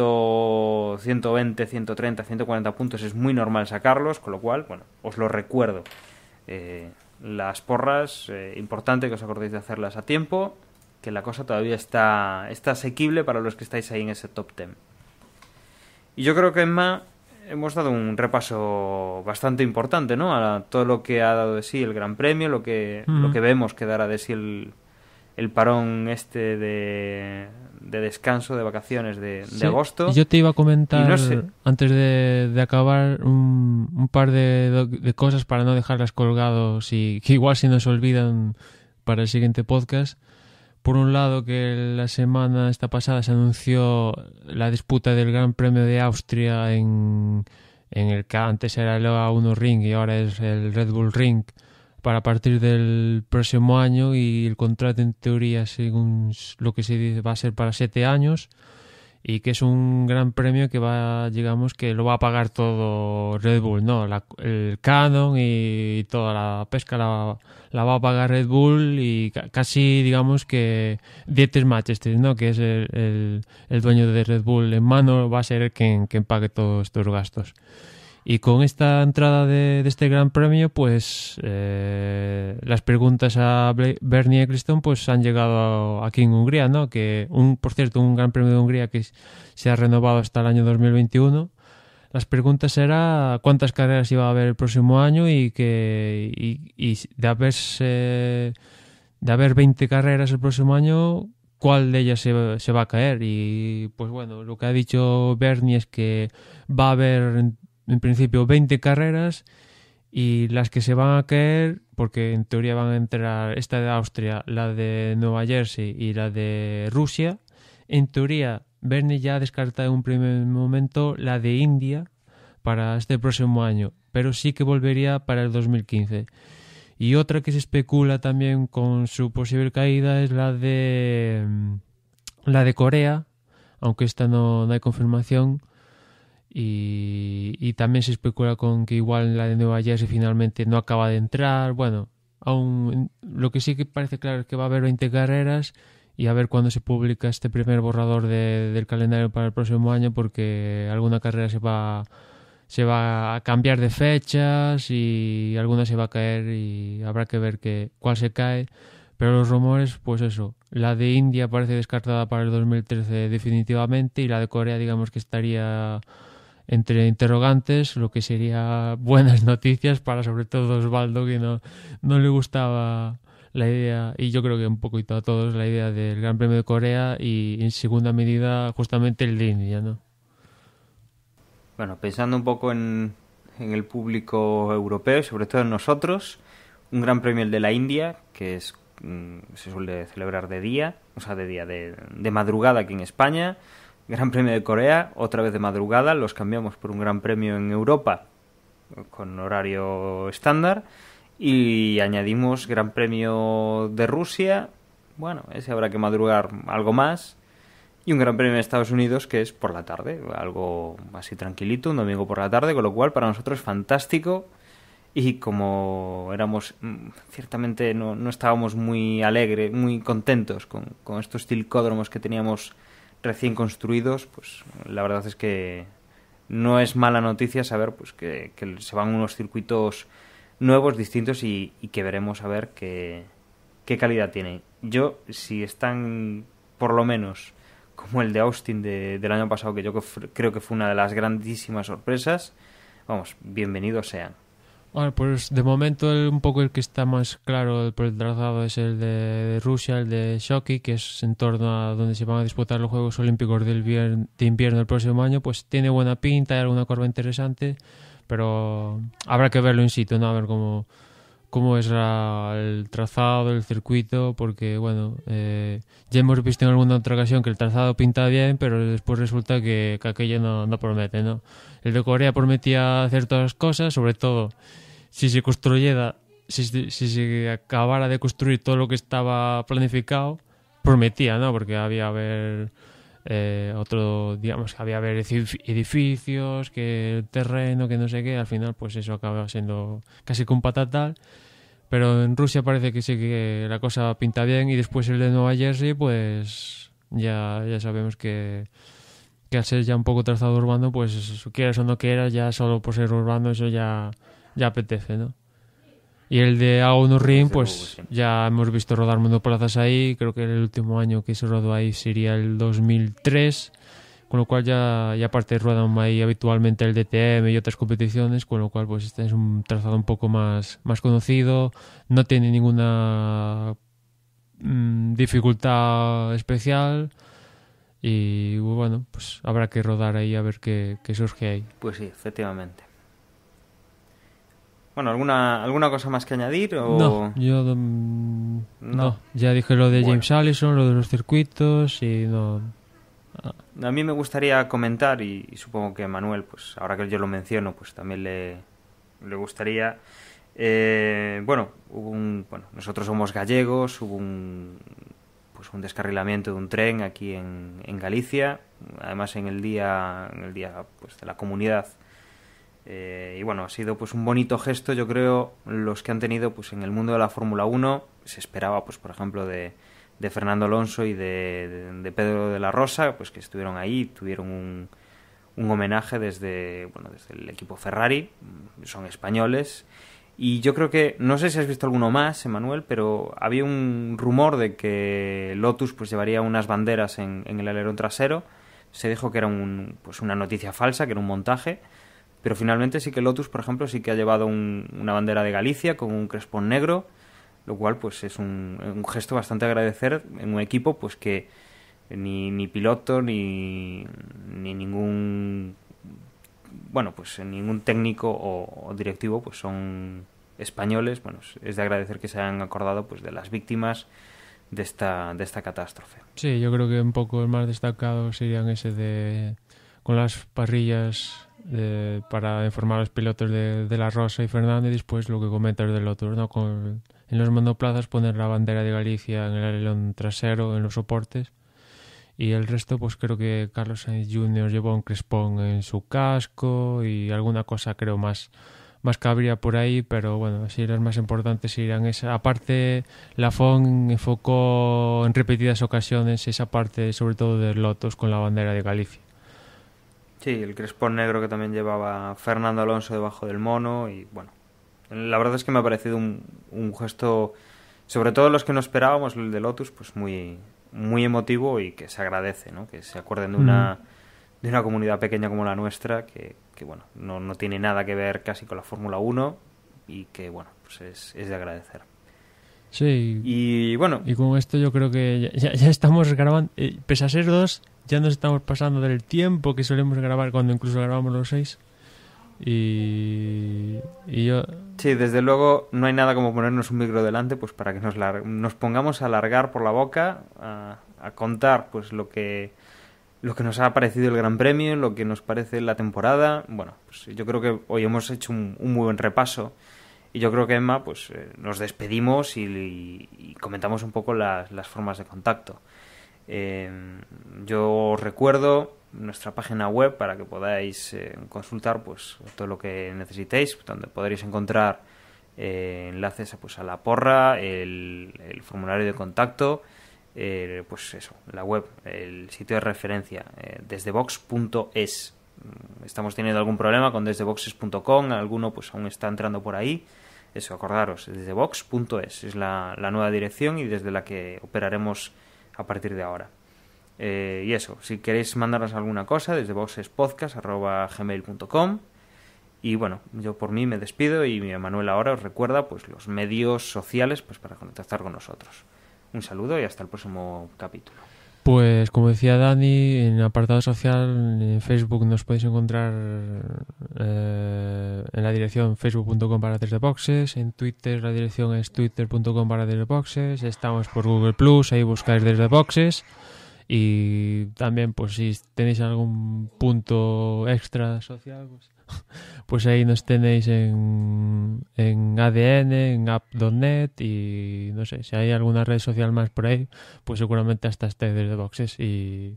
120, 130, 140 puntos es muy normal sacarlos, con lo cual, bueno, os lo recuerdo. Las porras, importante que os acordéis de hacerlas a tiempo, que la cosa todavía está asequible para los que estáis ahí en ese top 10. Y yo creo que, Emma, hemos dado un repaso bastante importante, ¿no? A todo lo que ha dado de sí el Gran Premio, lo que vemos que dará de sí el parón de descanso, de vacaciones de agosto. Yo te iba a comentar, no sé, antes de acabar, un par de cosas para no dejarlas colgados y que igual se nos olvidan para el siguiente podcast. Por un lado, que la semana esta pasada se anunció la disputa del Gran Premio de Austria en el que antes era el A1 Ring y ahora es el Red Bull Ring, para partir del próximo año, y el contrato en teoría, según lo que se dice, va a ser para 7 años y que es un gran premio que digamos que lo va a pagar todo Red Bull, ¿no? El canon y toda la pesca la va a pagar Red Bull, y casi digamos que Dieter Manchester, ¿no? Que es el dueño de Red Bull en mano, va a ser quien pague todos estos gastos. Y con esta entrada de este gran premio, pues las preguntas a Bernie Ecclestone pues han llegado aquí en Hungría, ¿no? Que por cierto, un Gran Premio de Hungría que se ha renovado hasta el año 2021. Las preguntas eran cuántas carreras iba a haber el próximo año y de haber 20 carreras el próximo año, cuál de ellas se va a caer. Y pues bueno, lo que ha dicho Bernie es que va a haber en principio 20 carreras, y las que se van a caer, porque en teoría van a entrar esta de Austria, la de Nueva Jersey y la de Rusia. En teoría, Bernie ya descarta en un primer momento la de India para este próximo año, pero sí que volvería para el 2015. Y otra que se especula también con su posible caída es la de Corea, aunque esta no hay confirmación. Y también se especula con que igual la de Nueva Jersey finalmente no acaba de entrar. Bueno, aún lo que sí que parece claro es que va a haber 20 carreras, y a ver cuándo se publica este primer borrador del calendario para el próximo año, porque alguna carrera se va a cambiar de fechas y alguna se va a caer y habrá que ver cuál se cae. Pero los rumores, pues eso, la de India parece descartada para el 2013 definitivamente, y la de Corea digamos que estaría entre interrogantes, lo que sería buenas noticias para sobre todo Osvaldo, que no le gustaba la idea, y yo creo que un poquito a todos, la idea del Gran Premio de Corea, y en segunda medida justamente el de India, ¿no? Bueno, pensando un poco en el público europeo, sobre todo en nosotros, un Gran Premio, el de la India, que se suele celebrar de madrugada aquí en España. Gran Premio de Corea, otra vez de madrugada, los cambiamos por un Gran Premio en Europa con horario estándar, y añadimos Gran Premio de Rusia, bueno, ese habrá que madrugar algo más, y un Gran Premio de Estados Unidos que es por la tarde, algo así tranquilito, un domingo por la tarde, con lo cual para nosotros es fantástico. Y como éramos, ciertamente no estábamos muy alegres, muy contentos con estos tilcódromos que teníamos recién construidos, pues la verdad es que no es mala noticia saber pues que se van unos circuitos nuevos, distintos, y que veremos a ver qué calidad tienen. Yo, si están por lo menos como el de Austin del año pasado, que yo creo que fue una de las grandísimas sorpresas, vamos, bienvenidos sean. Bueno, pues de momento un poco el que está más claro por el trazado es el de Rusia, el de Sochi, que es en torno a donde se van a disputar los Juegos Olímpicos de invierno el próximo año. Pues tiene buena pinta, hay alguna curva interesante, pero habrá que verlo in situ, ¿no? A ver cómo es el trazado, el circuito, porque bueno, ya hemos visto en alguna otra ocasión que el trazado pinta bien, pero después resulta que aquello no promete, ¿no? El de Corea prometía hacer todas las cosas, sobre todo si se acabara de construir todo lo que estaba planificado, prometía, ¿no? Porque había había edificios, que el terreno, que no sé qué, al final pues eso acaba siendo casi que un patatal. Pero en Rusia parece que sí que la cosa pinta bien, y después el de Nueva Jersey pues ya sabemos que al ser ya un poco trazado urbano, pues quieras o no quieras, ya solo por ser urbano eso ya apetece, ¿no? Y el de A1 Ring, pues ya hemos visto rodar monoplazas ahí. Creo que el último año que se rodó ahí sería el 2003, con lo cual ya aparte ruedan ahí habitualmente el DTM y otras competiciones, con lo cual pues este es un trazado un poco más conocido, no tiene ninguna dificultad especial, y bueno, pues habrá que rodar ahí a ver qué surge ahí. Pues sí, efectivamente. Bueno, ¿alguna cosa más que añadir? ¿O? No, yo no. Ya dije lo de James Allison, lo de los circuitos, y no. A mí me gustaría comentar, y supongo que Manuel, pues ahora que yo lo menciono, pues también le gustaría. Nosotros somos gallegos, hubo un descarrilamiento de un tren aquí en Galicia, además en el día pues de la comunidad. Y bueno, ha sido pues un bonito gesto, yo creo, los que han tenido pues en el mundo de la Fórmula 1. Se esperaba, pues por ejemplo, de Fernando Alonso y de Pedro de la Rosa, pues que estuvieron ahí, tuvieron un homenaje desde el equipo Ferrari, son españoles. Y yo creo que, no sé si has visto alguno más, Emanuel, pero había un rumor de que Lotus pues llevaría unas banderas en el alerón trasero. Se dijo que era una noticia falsa, que era un montaje, pero finalmente sí que Lotus, por ejemplo, sí que ha llevado una bandera de Galicia con un crespón negro, lo cual pues es un gesto bastante agradecer en un equipo pues que ni piloto ni ningún ningún técnico o directivo pues son españoles. Bueno, es de agradecer que se hayan acordado pues de las víctimas de esta catástrofe. Sí, yo creo que un poco el más destacado serían ese con las parrillas para informar a los pilotos de la Rosa y Fernando, y después lo que comentas del otro, ¿no? En los monoplazas poner la bandera de Galicia en el alerón trasero, en los soportes. Y el resto, pues creo que Carlos Sainz Jr. llevó un crespón en su casco, y alguna cosa creo más que habría por ahí, pero bueno, así las más importantes serían esa. Aparte, la FOM enfocó en repetidas ocasiones esa parte, sobre todo de Lotus, con la bandera de Galicia. Sí, el crespón negro que también llevaba Fernando Alonso debajo del mono, y bueno, la verdad es que me ha parecido un gesto, sobre todo los que no esperábamos, el de Lotus, pues muy emotivo, y que se agradece, ¿no? Que se acuerden de una comunidad pequeña como la nuestra, que bueno, no tiene nada que ver casi con la Fórmula 1, y que bueno, pues es de agradecer. Sí, y bueno, y con esto yo creo que ya estamos grabando, pese a ser 2, ya nos estamos pasando del tiempo que solemos grabar cuando incluso grabamos los 6. Y yo... Sí, desde luego no hay nada como ponernos un micro delante pues para que nos pongamos a largar por la boca, a contar pues lo que nos ha parecido el Gran Premio, lo que nos parece la temporada. Bueno, pues yo creo que hoy hemos hecho un muy buen repaso, y yo creo que, Emma, pues nos despedimos y comentamos un poco las formas de contacto. Yo os recuerdo nuestra página web para que podáis consultar pues todo lo que necesitéis, donde podréis encontrar enlaces pues a la porra, el formulario de contacto, pues eso, la web, el sitio de referencia, desdebox.es. Estamos teniendo algún problema con desdeboxes.com, alguno pues aún está entrando por ahí. Eso, acordaros, desdebox.es es la nueva dirección, y desde la que operaremos a partir de ahora. Y eso, si queréis mandarnos alguna cosa, desde boxespodcast@gmail.com. Y bueno, yo por mí me despido y Manuel ahora os recuerda pues los medios sociales pues para contactar con nosotros. Un saludo y hasta el próximo capítulo. Pues como decía Dani, en el apartado social en Facebook nos podéis encontrar en la dirección facebook.com/desdeboxes, en Twitter la dirección es twitter.com/desdeboxes, estamos por Google Plus, ahí buscáis Desde Boxes, y también pues si tenéis algún punto extra social pues ahí nos tenéis en ADN, en app.net, y no sé, si hay alguna red social más por ahí, pues seguramente hasta esté Desde Boxes. Y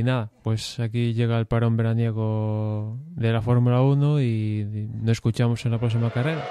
nada, pues aquí llega el parón veraniego de la Fórmula 1 y nos escuchamos en la próxima carrera.